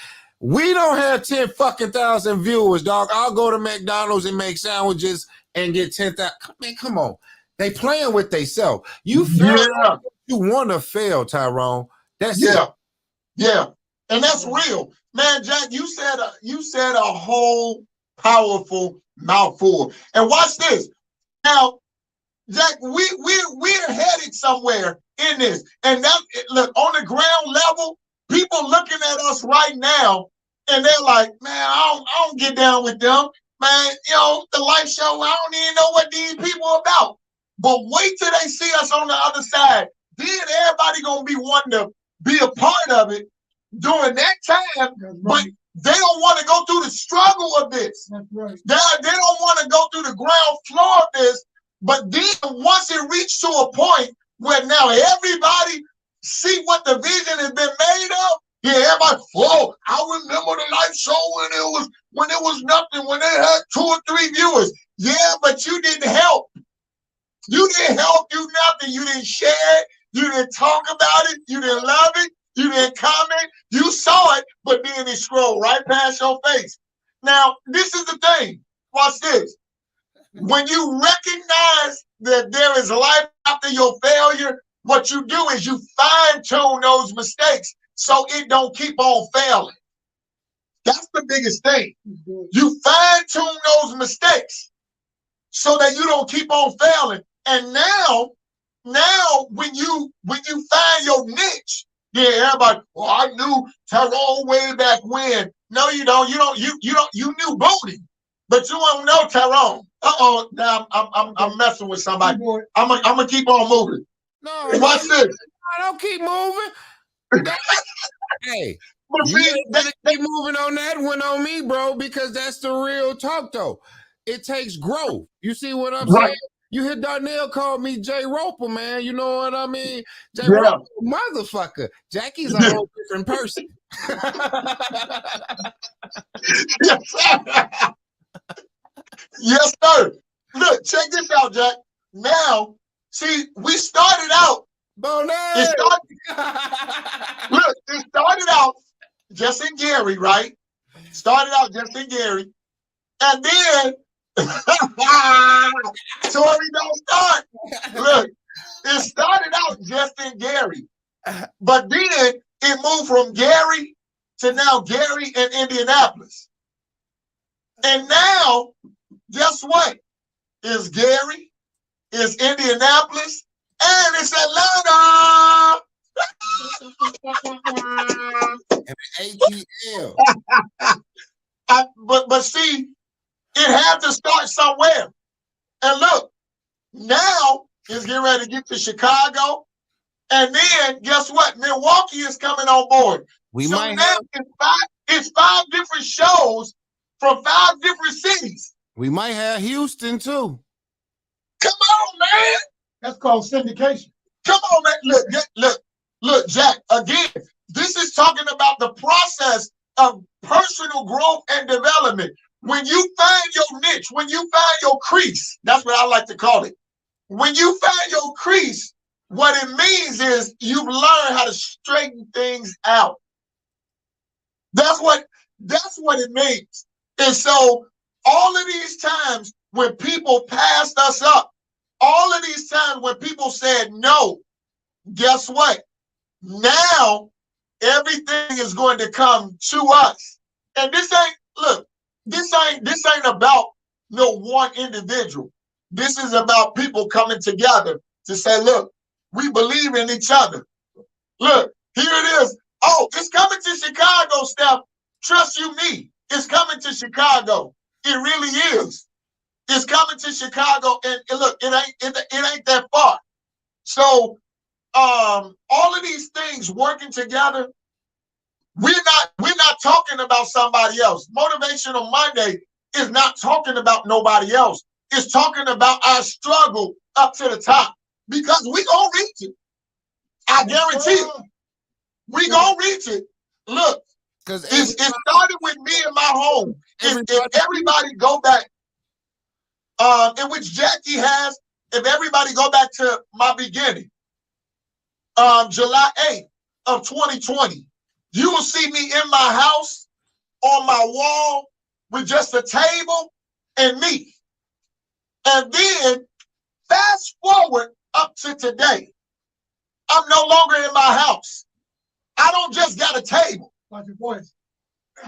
We don't have 10,000 viewers, dog. I'll go to McDonald's and make sandwiches and get 10,000. Man, come on. They playing with themselves. You feel you want to fail, Tyrone. That's it. Yeah. And that's real. Man, Jack, you said a whole powerful mouthful. And watch this. Now, Jack, we're headed somewhere in this. And that, look, on the ground level, people looking at us right now, and they're like, man, I don't get down with them. Man, you know, the life show, I don't even know what these people are about. But wait till they see us on the other side. Then everybody going to be wanting to be a part of it during that time, but they don't want to go through the struggle of this. That's right. They don't want to go through the ground floor of this, but then once it reached to a point where now everybody see what the vision has been made of. Yeah, everybody, I remember the live show when it was nothing, when they had 2 or 3 viewers. Yeah, but you didn't help. You didn't help, do nothing. You didn't share it. You didn't talk about it. You didn't love it. You didn't comment. You saw it, but then it scrolled right past your face. Now, this is the thing. Watch this. When you recognize that there is life after your failure, what you do is you fine-tune those mistakes so it don't keep on failing. That's the biggest thing. You fine-tune those mistakes so that you don't keep on failing. And now when you find your niche, yeah, everybody, I knew Tyrone way back when. No, you don't. You knew Booty, but you don't know Tyrone. Now I'm messing with somebody. I'm gonna keep on moving. No, watch this. I don't keep moving. Hey, you better keep moving on that one on me, bro, because that's the real talk, though. It takes growth. You see what I'm saying? You hear Darnell call me Jay Roper, man. You know what I mean? Jay Roper, motherfucker. Jackie's a whole different person. Yes, sir. Yes, sir. Look, check this out, Jack. Now, see, we started out. It started out just in Gary, right? Started out just in Gary. And then, Tori don't start. Look, it started out just in Gary. But then it moved from Gary to now Gary and Indianapolis. And now, guess what? it's Gary, it's Indianapolis, and it's Atlanta. And ATL. But see, it had to start somewhere. And look, now it's getting ready to get to Chicago. And then guess what? Milwaukee is coming on board. It's five different shows from 5 different cities. We might have Houston too. Come on, man. That's called syndication. Come on, man. Look, Jack, again, this is talking about the process of personal growth and development. When you find your niche, when you find your crease, that's what I like to call it. When you find your crease, what it means is you've learned how to straighten things out. That's what it means. And so all of these times when people passed us up, all of these times when people said no, guess what? Now everything is going to come to us. And this ain't about no one individual. This is about people coming together to say, look, we believe in each other. Look, here it is. Oh, it's coming to Chicago, Steph. Trust you me. It's coming to Chicago. It really is. It's coming to Chicago, and look, it ain't that far. So all of these things working together, we're not talking about somebody else. Motivational Monday is not talking about nobody else. It's talking about our struggle up to the top, because we gonna reach it. I guarantee it. We gonna reach it. Look, it started with me in my home. If everybody go back, in which Jackie has, if everybody go back to my beginning, July 8th of 2020, you will see me in my house on my wall with just a table and me. And then fast forward up to today, I'm no longer in my house. I don't just got a table. Watch your voice.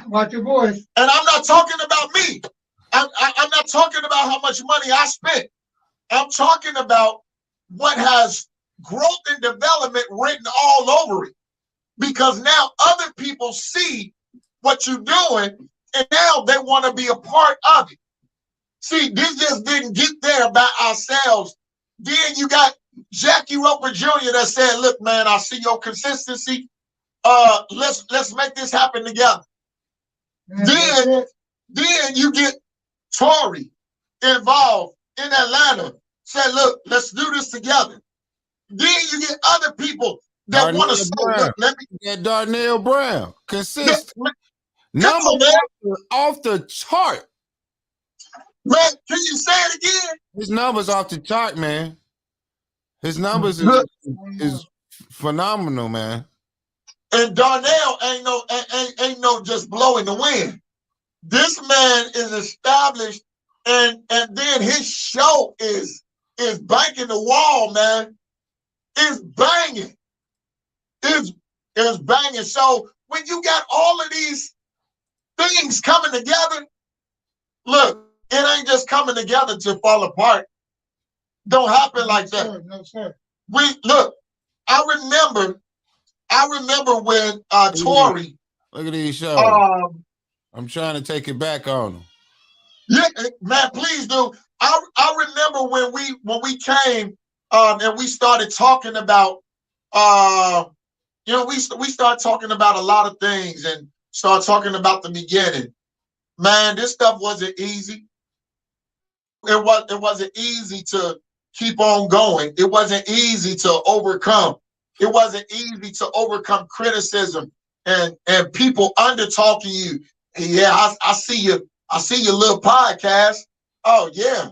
Watch your voice. And I'm not talking about me. I'm not talking about how much money I spent. I'm talking about what has growth and development written all over it. Because now other people see what you're doing, and now they want to be a part of it. See, this just didn't get there by ourselves. Then you got Jackie Roper Jr. that said, look, man, I see your consistency. Let's make this happen together. Then you get Tory involved in Atlanta. Say, look, let's do this together. Then you get other people that want to say, let me get Darnell Brown. Consistent. Number off the chart. Man, can you say it again? His numbers off the chart, man. His numbers is phenomenal, man. And Darnell ain't no just blowing the wind. This man is established, and then his show is banking the wall, man. It's banging. It's banging. So when you got all of these things coming together, look, it ain't just coming together to fall apart. Don't happen like that. No, sir. I remember when Tory. Look at these shows. I'm trying to take it back on him. Yeah, man, please do. I remember when we came and we started talking about we started talking about a lot of things and started talking about the beginning. Man, this stuff wasn't easy. It wasn't easy to keep on going. It wasn't easy to overcome. It wasn't easy to overcome criticism and people under talking you. Yeah, I see you. I see your little podcast. Oh yeah,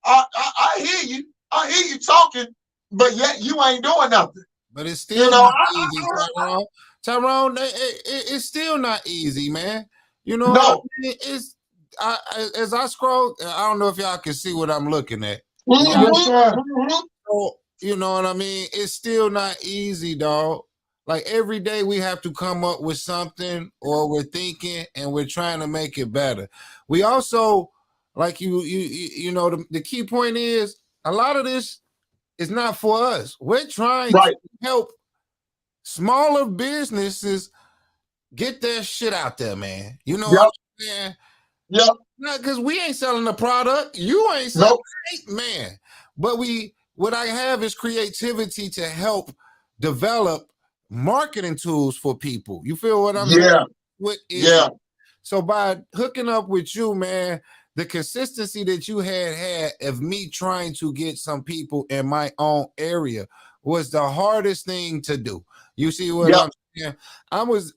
I hear you. I hear you talking, but yet you ain't doing nothing. But it's still not easy, Tyrone. Tyrone, it's still not easy, man. You know, no. As I scroll, I don't know if y'all can see what I'm looking at. So, you know what I mean? It's still not easy, dog. Like every day we have to come up with something, or we're thinking and we're trying to make it better. We also like you know, the key point is a lot of this is not for us. We're trying to help smaller businesses get their shit out there, man. You know what I'm saying? Yep. Not because we ain't selling the product. You ain't selling it, man. But what I have is creativity to help develop marketing tools for people. You feel what I'm saying? So by hooking up with you, man, the consistency that you had of me trying to get some people in my own area was the hardest thing to do. You see what I'm saying?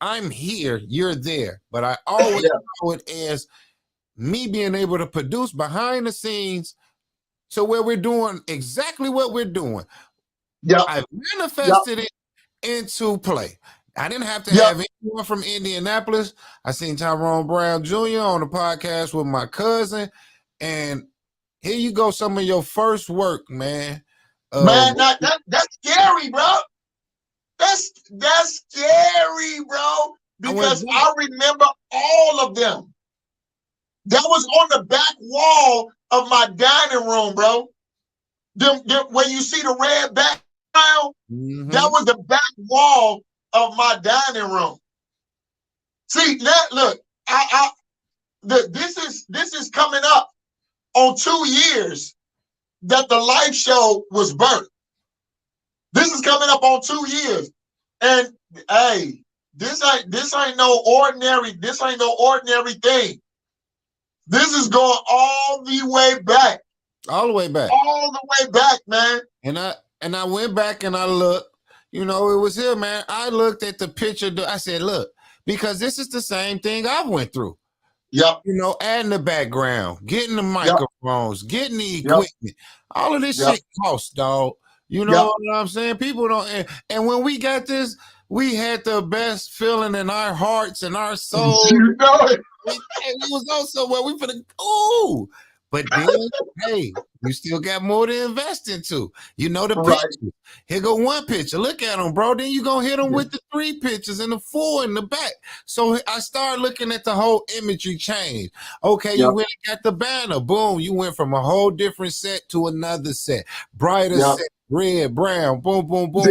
I'm here, you're there, but I always know it as me being able to produce behind the scenes so where we're doing exactly what we're doing. I manifested it into play. I didn't have to have anyone from Indianapolis. I seen Tyrone Brown Jr. on the podcast with my cousin. And here you go, some of your first work, man. Man, that's scary, bro. That's scary, bro. Because I remember all of them. That was on the back wall of my dining room, bro. When you see the red background, that was the back wall of my dining room. See, look, this is coming up on 2 years that the life show was birthed. This is coming up on 2 years. And hey, this ain't no ordinary thing. This is going all the way back. All the way back. All the way back, man. And I went back and I looked, you know, it was here, man. I looked at the picture. I said, look, because this is the same thing I went through. Yep. You know, adding the background, getting the microphones, getting the equipment. All of this shit costs, dog. You know what I'm saying? People don't. And when we got this, we had the best feeling in our hearts and our souls. You know it. And we was also where we put but then, hey, you still got more to invest into. You know the pictures. Here go one picture. Look at them, bro. Then you gonna hit them with the 3 pictures and the 4 in the back. So I started looking at the whole imagery change. Okay, you went and got the banner. Boom, you went from a whole different set to another set. Brighter set, red, brown, boom, boom, boom.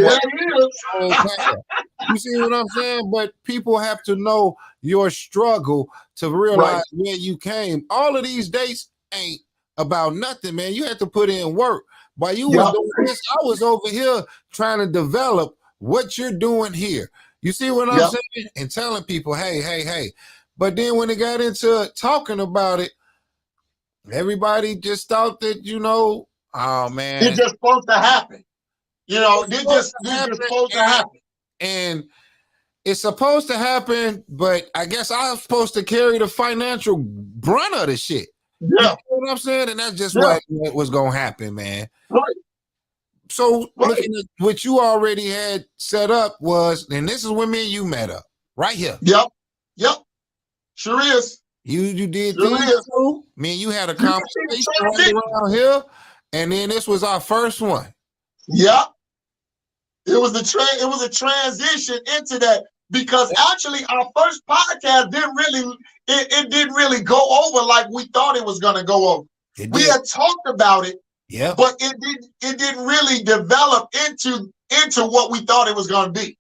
You see what I'm saying? But people have to know your struggle to realize where you came. All of these dates ain't about nothing, man. You had to put in work. While you was doing this, I was over here trying to develop what you're doing here. You see what I'm saying? And telling people, hey. But then when it got into talking about it, everybody just thought that, you know, oh man, it's just supposed to happen. You know, it's just supposed to happen. And it's supposed to happen, but I guess I'm supposed to carry the financial brunt of the shit. Yeah. You know what I'm saying? And that's just what was going to happen, man. Right. So looking at what you already had set up was, and this is when me and you met up, right here. Yep. Sure is. You did these two. Me and you had a conversation right around here, and then this was our first one. Yep. It was a transition into that, because actually our first podcast didn't really go over like we thought it was going to go over. We had talked about it, but it didn't really develop into what we thought it was going to be.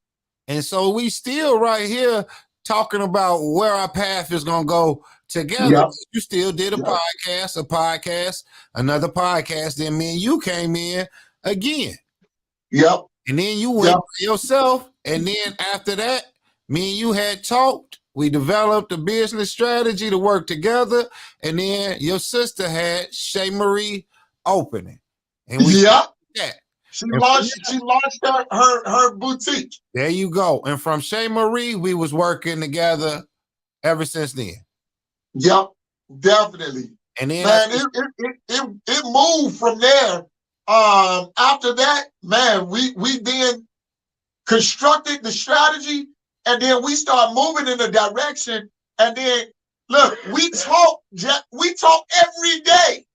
And so we still right here talking about where our path is going to go together. Yep. You still did a podcast, another podcast. Then me and you came in again. Yep. And then you went by yourself. And then after that, me and you had talked. We developed a business strategy to work together. And then your sister had Shay Marie opening. And we She launched her boutique. There you go. And from Shay Marie, we was working together ever since then. Yep, definitely. And then it moved from there. After that, man, we then constructed the strategy, and then we start moving in the direction. And then look, we talk every day.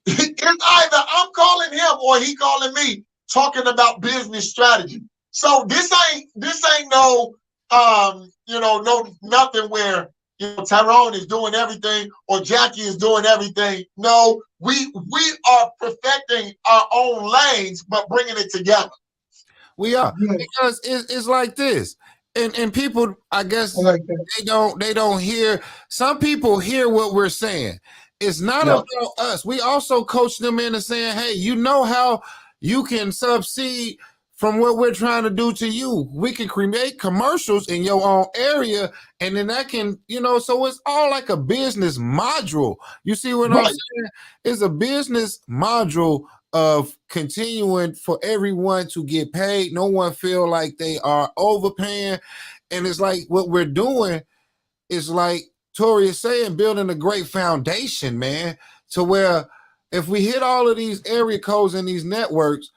It's either I'm calling him or he calling me, talking about business strategy. So this ain't no no nothing where Tyrone is doing everything or Jackie is doing everything. No, we are perfecting our own lanes, but bringing it together. We are, Yeah. because it's like this, and people, I guess, I like that. they don't hear. Some people hear what we're saying. It's not about us. We also coach them into saying, hey, you know how you can succeed from what we're trying to do to you. We can create commercials in your own area, and then that can, so it's all like a business module. You see what I'm saying? It's a business module of continuing for everyone to get paid. No one feel like they are overpaying. And it's like what we're doing is, like Tori is saying, building a great foundation, man, to where if we hit all of these area codes and these networks,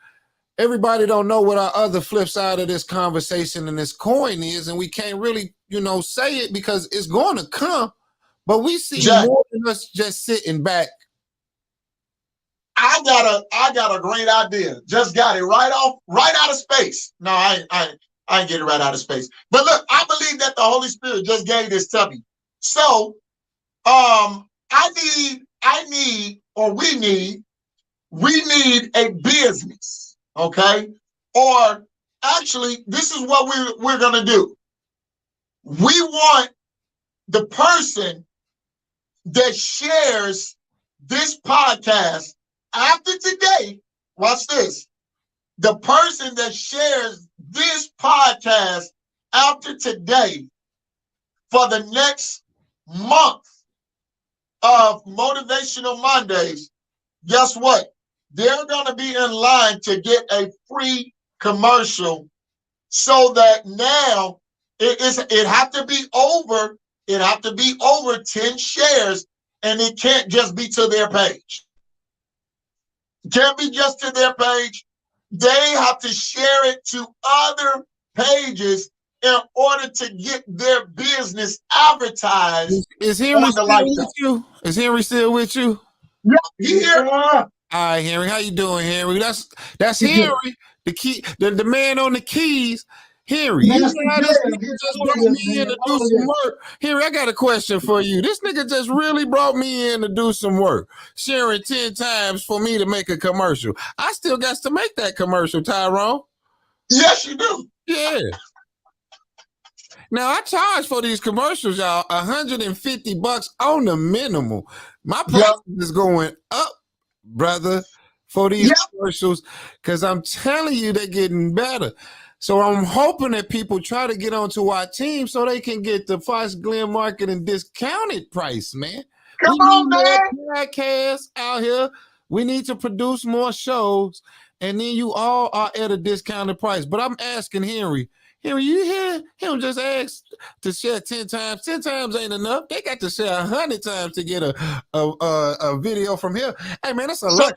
everybody don't know what our other flip side of this conversation and this coin is, and we can't really, say it because it's going to come. But we see more than us just sitting back. I got a great idea. Just got it right out of space. No, I ain't get it right out of space. But look, I believe that the Holy Spirit just gave this to me. So, we need a business, okay? Or actually, this is what we're gonna do. We want the person that shares this podcast after today, watch this. The person that shares this podcast after today for the next month of Motivational Mondays, guess what? They're going to be in line to get a free commercial, so that now it have to be over 10 shares, and it can't just be to their page. Can't be just to their page. They have to share it to other pages in order to get their business advertised. Is Henry still with you? Is Henry still with you? Yeah, here. All right, Henry. How you doing, Henry? That's Henry, the key, the man on the keys. Henry, you know how this nigga just brought me in to do some work. Henry, I got a question for you. This nigga just really brought me in to do some work, sharing 10 times for me to make a commercial. I still got to make that commercial, Tyrone. Yes, you do. Yeah. Now I charge for these commercials, y'all, $150 on the minimum. My price is going up, brother, for these commercials, because I'm telling you, they're getting better. So I'm hoping that people try to get onto our team so they can get the Fox Glen Marketing discounted price, man. Come on, man. Podcasts out here. We need to produce more shows, and then you all are at a discounted price. But I'm asking Henry, you hear him just ask to share 10 times. 10 times ain't enough. They got to share 100 times to get a video from here. Hey, man, that's a lot.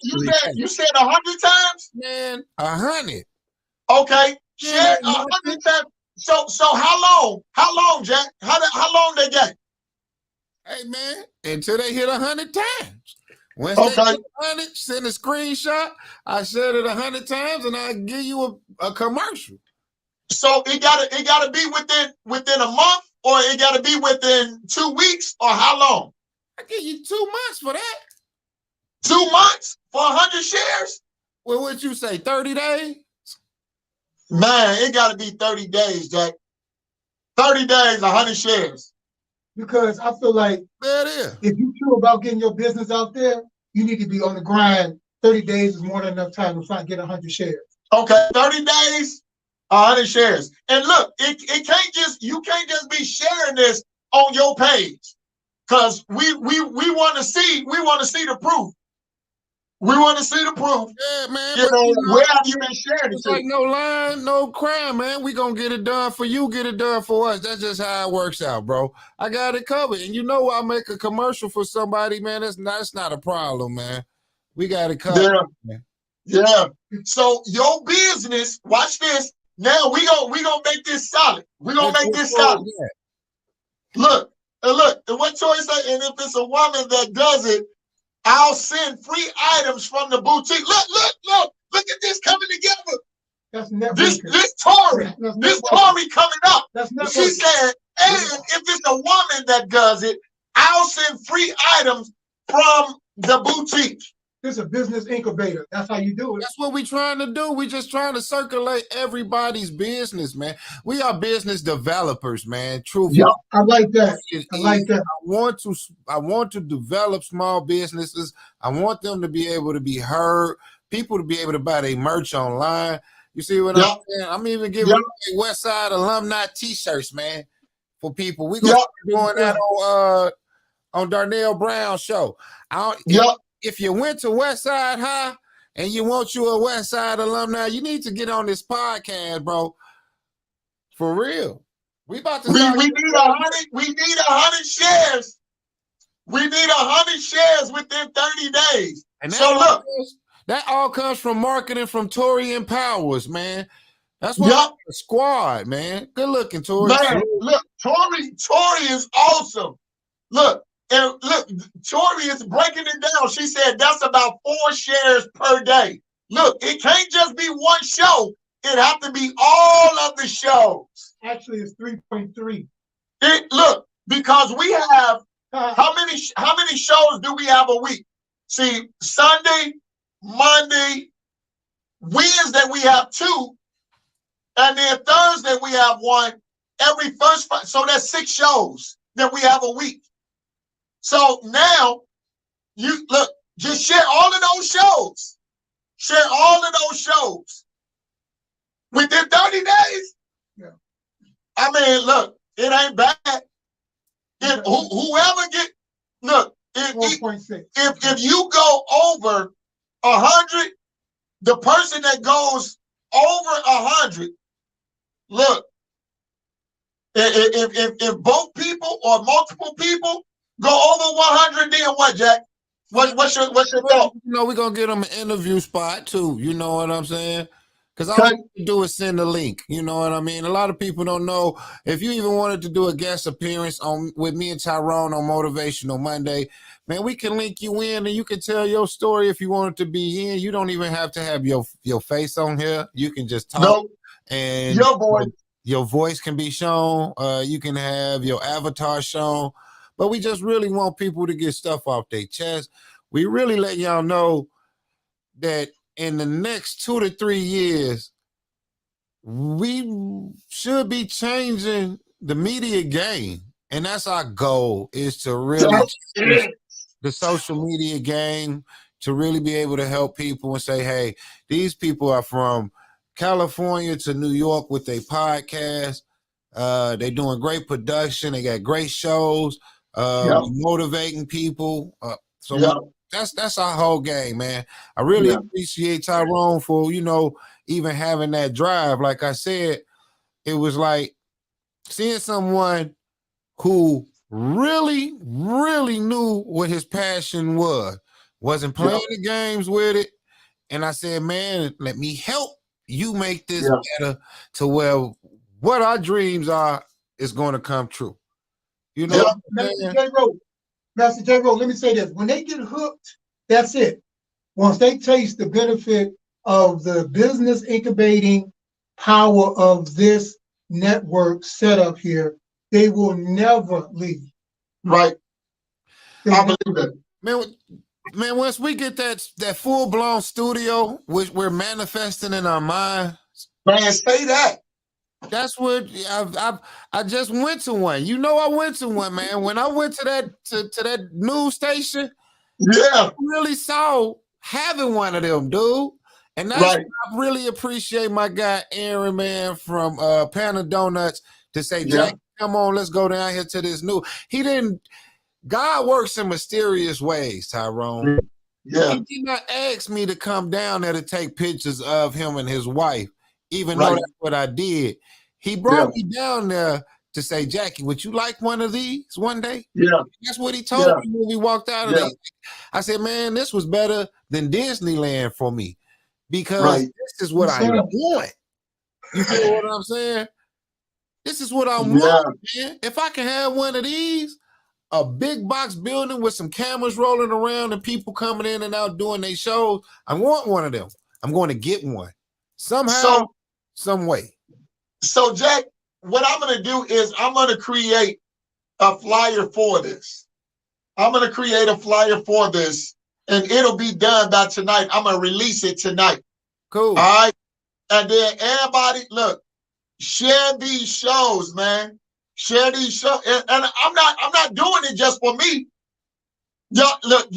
You said 100 times? Man, 100. Okay. Share 100 times. So how long, Jack? How long they get? Hey, man, until they hit 100 times. Once they hit 100, send a screenshot. I shared it 100 times, and I give you a commercial. So it gotta be within a month, or it gotta be within 2 weeks, or how long? I give you 2 months for that. 2 months for 100 shares? Well, what'd you say, 30 days? Man, it gotta be 30 days, Jack. 30 days, 100 shares. Because I feel like if you're true about getting your business out there, you need to be on the grind. 30 days is more than enough time to get 100 shares. Okay, 30 days, 100 shares. And look, you can't just be sharing this on your page, because we want to see the proof. We want to see the proof. Yeah, man. Where have you been sharing it it's to? like no line, no crime, man. We gonna get it done for you, get it done for us. That's just how it works out, bro. I got it covered. And I make a commercial for somebody, man. That's not a problem, man. We got it covered. Yeah. So your business, watch this. Now we gonna make this solid. We're gonna make this solid. Look, and what Troy said, and if it's a woman that does it, I'll send free items from the boutique. Look at this coming together. That's This networking. Tory, That's this networking. Tory coming up. That's networking. She said, and if it's a woman that does it, I'll send free items from the boutique. This is a business incubator. That's how you do it. That's what we're trying to do. We're just trying to circulate everybody's business, man. We are business developers, man. Truthfully. Yeah, I like that. I like that. I want to develop small businesses. I want them to be able to be heard, people to be able to buy their merch online. You see what I'm saying? I'm even giving away West Side alumni t-shirts, man, for people. We're gonna be doing that on Darnell Brown's show. If you went to West Side High and you want you a West Side alumni, you need to get on this podcast, bro. For real. We about to we need 100 shares. We need 100 shares within 30 days. And so look, that all comes from marketing from Tori Empowers, man. That's what the squad, man. Good looking, Tori. Man, look, Tori is awesome. Look, and look, Tori is breaking it down. She said that's about 4 shares per day. Look, it can't just be one show. It have to be all of the shows. Actually, it's 3.3. Look, because we have how many shows do we have a week? See, Sunday, Monday, Wednesday we have 2, and then Thursday we have 1. Every first, so that's 6 shows that we have a week. So now, you look, just share all of those shows. Share all of those shows. Within 30 days? Yeah. I mean, look, it ain't bad. If whoever get, look, if you go over 100, the person that goes over 100, look, if both people or multiple people go over 100, then what, Jack? What's your thought? You know, we're going to get them an interview spot, too. You know what I'm saying? Because all you can do is send a link. You know what I mean? A lot of people don't know. If you even wanted to do a guest appearance with me and Tyrone on Motivational Monday, man, we can link you in and you can tell your story if you wanted to be in. You don't even have to have your face on here. You can just talk. And your voice can be shown. You can have your avatar shown. But we just really want people to get stuff off their chest. We really let y'all know that in the next 2 to 3 years, we should be changing the media game. And that's our goal, is to really change the social media game, to really be able to help people and say, hey, these people are from California to New York with their podcast. They're doing great production. They got great shows. Motivating people. That's our whole game, man. I really appreciate Tyrone for, even having that drive. Like I said, it was like seeing someone who really, really knew what his passion was, wasn't playing the games with it. And I said, man, let me help you make this better to where what our dreams are is going to come true. You know, Master J. Rowe, let me say this. When they get hooked, that's it. Once they taste the benefit of the business incubating power of this network setup here, they will never leave. Right. I believe that. Man, once we get that full-blown studio, which we're manifesting in our minds. Man, say that. That's what I just went to one. I went to one, man. When I went to that news station, I really saw having one of them, dude. And that's what I really appreciate my guy Aaron, man, from Panda Donuts, to say, Jack, come on, let's go down here to this new. God works in mysterious ways, Tyrone. Yeah. He did not ask me to come down there to take pictures of him and his wife, even though that's what I did. He brought me down there to say, Jackie, would you like one of these one day? Yeah. That's what he told me when we walked out of there. I said, man, this was better than Disneyland for me, because this is what I want. You feel what I'm saying? This is what I want, man. If I can have one of these, a big box building with some cameras rolling around and people coming in and out doing their shows, I want one of them. I'm going to get one. Somehow some way. So, Jack, what I'm going to do is I'm going to create a flyer for this. I'm going to create a flyer for this, and it'll be done by tonight. I'm going to release it tonight. Cool. All right. And then everybody, look, share these shows, man. Share these shows. And I'm not doing it just for me. Y'all, look,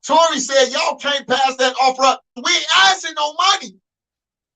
Tori said y'all can't pass that offer up. We ain't asking no money.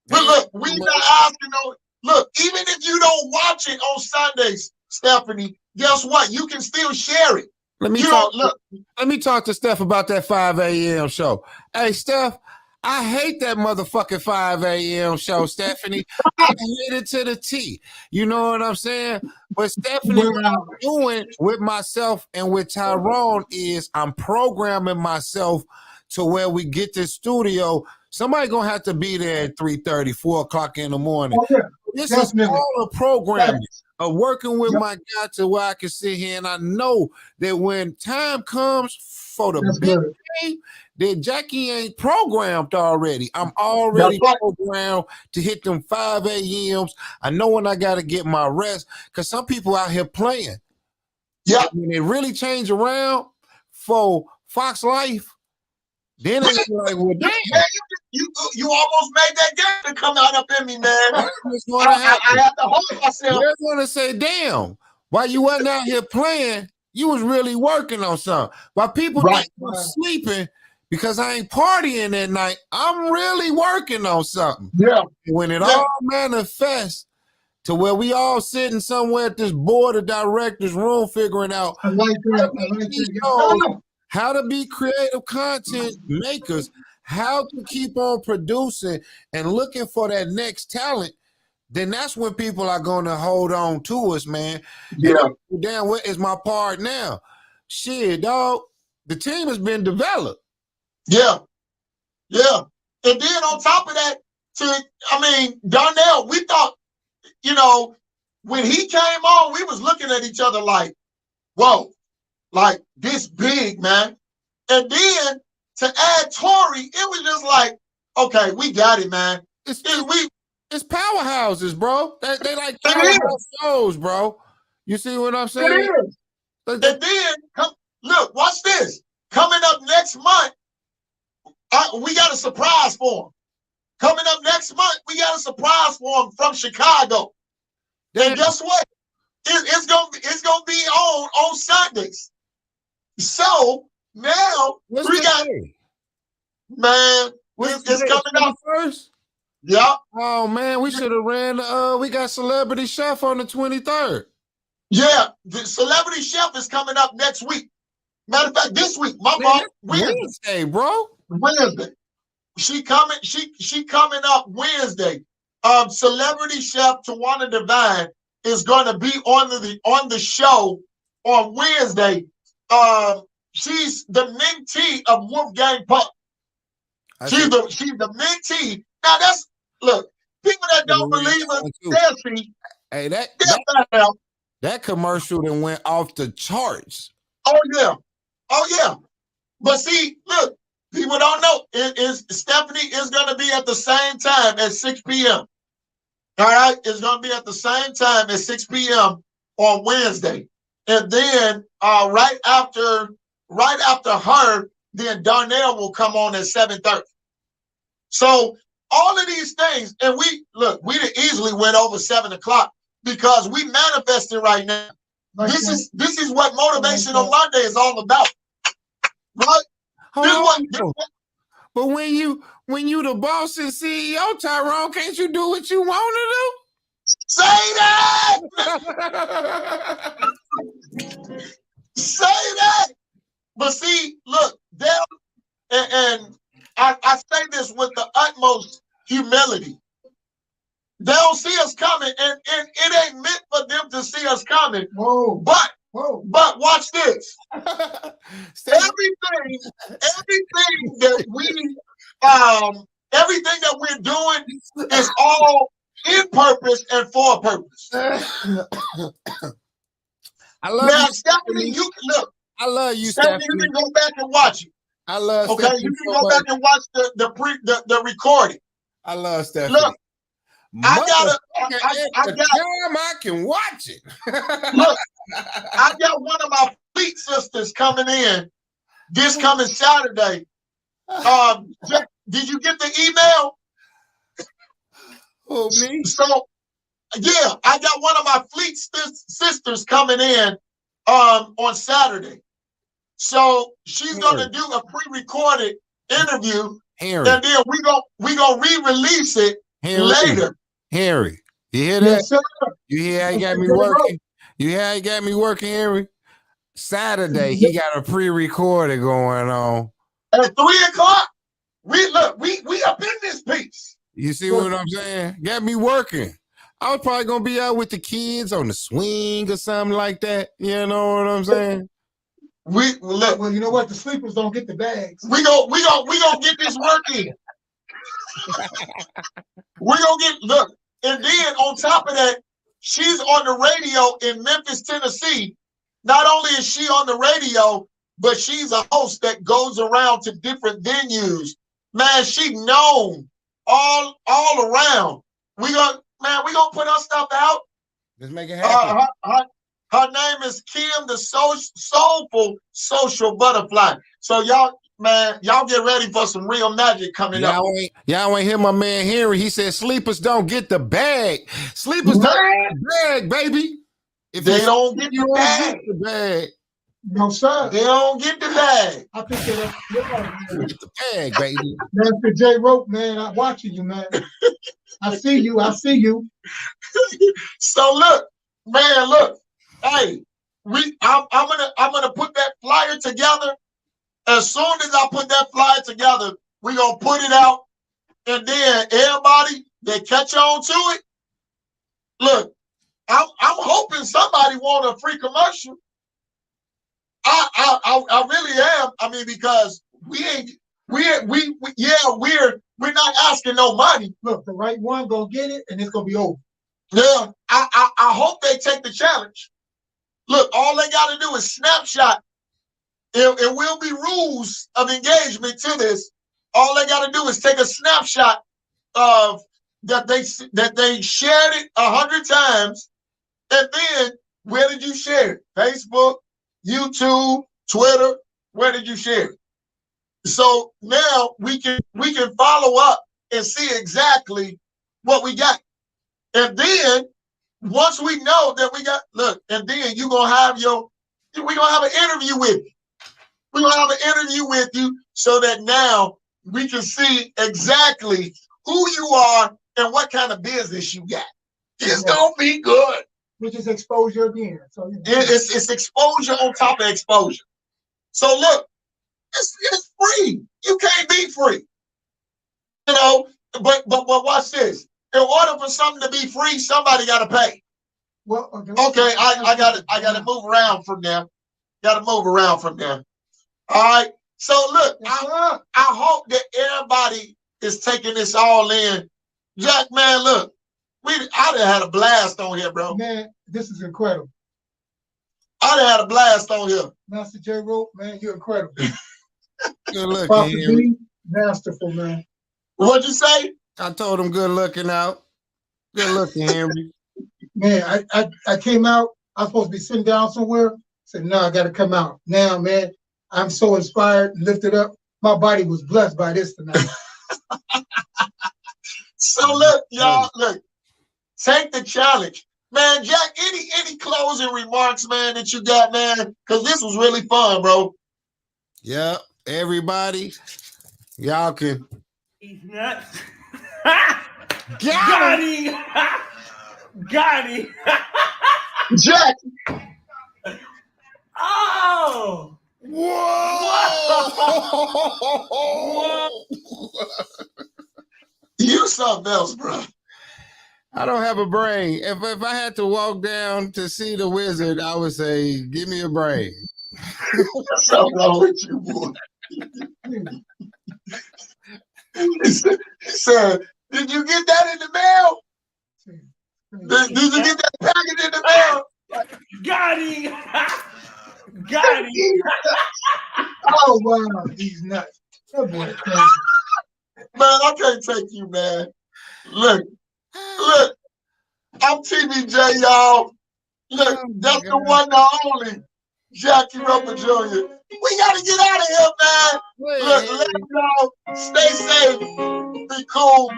But look, we not asking no. Look, even if you don't watch it on Sundays, Stephanie, guess what? You can still share it. Let me talk to Steph about that 5 a.m. show. Hey, Steph, I hate that motherfucking 5 a.m. show, Stephanie. I hate it to the T. You know what I'm saying? But Stephanie, what I'm doing with myself and with Tyrone is I'm programming myself to where we get to studio. Somebody gonna have to be there at 3:30, 4 o'clock in the morning. Oh, yeah. This Definitely. is all a programming of working with my guy to where I can sit here and I know that when time comes for the big game, that Jackie ain't programmed already. I'm already programmed to hit them 5 a.m.s. I know when I got to get my rest because some people out here playing. Yeah. When they really change around for Fox Life, then it's like, well, damn. Man, you almost made that game to come out up in me, man. I have to hold myself. They're going to say, damn, while you wasn't out here playing, you was really working on something. While people think I'm sleeping because I ain't partying that night, I'm really working on something. Yeah. When it all manifests to where we all sitting somewhere at this board of directors room figuring out how to be creative content makers, how to keep on producing and looking for that next talent, then that's when people are going to hold on to us, man. Yeah. And damn, what is my part now? Shit, dog. The team has been developed. Yeah. Yeah. And then on top of that, Darnell, we thought, when he came on, we was looking at each other like, whoa, like this big, man. And then to add Tori, it was just like, okay, we got it, man. It's powerhouses, bro. They like shows, bro. You see what I'm saying? It is. And then, look, watch this. Coming up next month, we got a surprise for him. Coming up next month, we got a surprise for him from Chicago. Damn. And guess what? It's gonna be on Sundays. So now we got man. It's coming up first. Yeah. Oh man, we should have ran. We got Celebrity Chef on the 23rd. Yeah, the Celebrity Chef is coming up next week. Matter of fact, this week, my mom Wednesday, bro. Wednesday. She coming up Wednesday. Celebrity Chef Tawana Divine is going to be on the show on Wednesday. She's the mentee of Wolfgang Puck. She's the mentee. Now look, people that don't believe us, they'll see. Hey, that commercial that went off the charts. Oh yeah. But see, look, people don't know. Stephanie is going to be at the same time at 6 p.m. All right, it's going to be at the same time at 6 p.m. on Wednesday, and then right after her, then Darnell will come on at 7:30. So all of these things, and we easily went over 7 o'clock because we manifesting right now. This is what Motivational Monday is all about, right? But when you the boss and CEO, Tyrone, can't you do what you want to do? Say that. Say that. But see, look, and I say this with the utmost humility. They don't see us coming, and it ain't meant for them to see us coming. Whoa. But watch this. everything that we're doing is all in purpose and for a purpose. I love now, you, Stephanie. You look. I love you, Stephanie. You can go back and watch it. I love. Okay, Stephanie you can go back and watch the recording. I love Stephanie. Look, Time I can watch it. Look, I got one of my fleet sisters coming in this coming Saturday. Did you get the email? Oh, me? So, yeah, I got one of my fleet sisters coming in on Saturday. So she's gonna do a pre-recorded interview, and then we gonna re-release it later. Henry, you hear that? Yes, sir. You hear how he got me working? You hear how he got me working, Henry? Saturday, he got a pre-recorded going on. At 3:00, we up in this piece. You see what I'm saying? Got me working. I was probably gonna be out with the kids on the swing or something like that. You know what I'm saying? Look. Well, you know what? The sleepers don't get the bags. We gonna get this work in. We gonna look, and then on top of that, she's on the radio in Memphis, Tennessee. Not only is she on the radio, but she's a host that goes around to different venues. Man, she known all around. We gonna put her stuff out. Let's make it happen. Her name is Kim, the soulful social butterfly. So y'all get ready for some real magic coming up. Y'all ain't hear my man Henry. He said sleepers don't get the bag. Sleepers don't get the bag, baby. If they don't get the bag. No, sir. They don't get the bag. I think that's get the bag, baby. Master J Rope, man, I'm watching you, man. I see you. So look. Hey, I'm gonna put that flyer together. As soon as I put that flyer together, we're gonna put it out, and then everybody that catch on to it. Look, I'm hoping somebody want a free commercial. I really am. I mean, because we're not asking no money. Look, the right one gonna get it, and it's gonna be over. Yeah, I hope they take the challenge. Look, all they got to do is snapshot. It will be rules of engagement to this. All they got to do is take a snapshot of that they shared it 100 times, and then where did you share it? Facebook, YouTube, Twitter. Where did you share it? So now we can follow up and see exactly what we got, and then once we know that we got, and then we're gonna have an interview with you. We're gonna have an interview with you so that now we can see exactly who you are and what kind of business you got. It's gonna be good. Which is exposure again. So it's exposure on top of exposure. So look, it's free. You can't be free. You know, but watch this. In order for something to be free, somebody got to pay. Well, okay, I got to move around from there. All right. So look, I hope that everybody is taking this all in. Jack, man, look, I done had a blast on here, bro. Man, this is incredible. I done had a blast on here. Master J Rope, man, you're incredible. Good looking, masterful, man. What'd you say? I told him good looking out. Good looking, Henry. Man, I came out. I was supposed to be sitting down somewhere. Said, no, I got to come out. Now, man, I'm so inspired, lifted up. My body was blessed by this tonight. So look, y'all, take the challenge. Man, Jack, any closing remarks, man, that you got, man? Because this was really fun, bro. Yep, everybody, y'all can. He's nuts. Got him. Got him. Jack. Oh. Whoa. You something else, bro. I don't have a brain. If I had to walk down to see the wizard, I would say, give me a brain. What's wrong with you, boy? He said, did you get that in the mail? Did you get that package in the mail? Got him. Got him. Oh, wow. He's nuts. That boy, man, I can't take you, man. Look, Look, I'm TBJ, y'all. Look, Oh, that's the God. one, the only Jackie Rubber Jr. We gotta get out of here, man. Well, Look, love y'all. Stay safe. Be cool.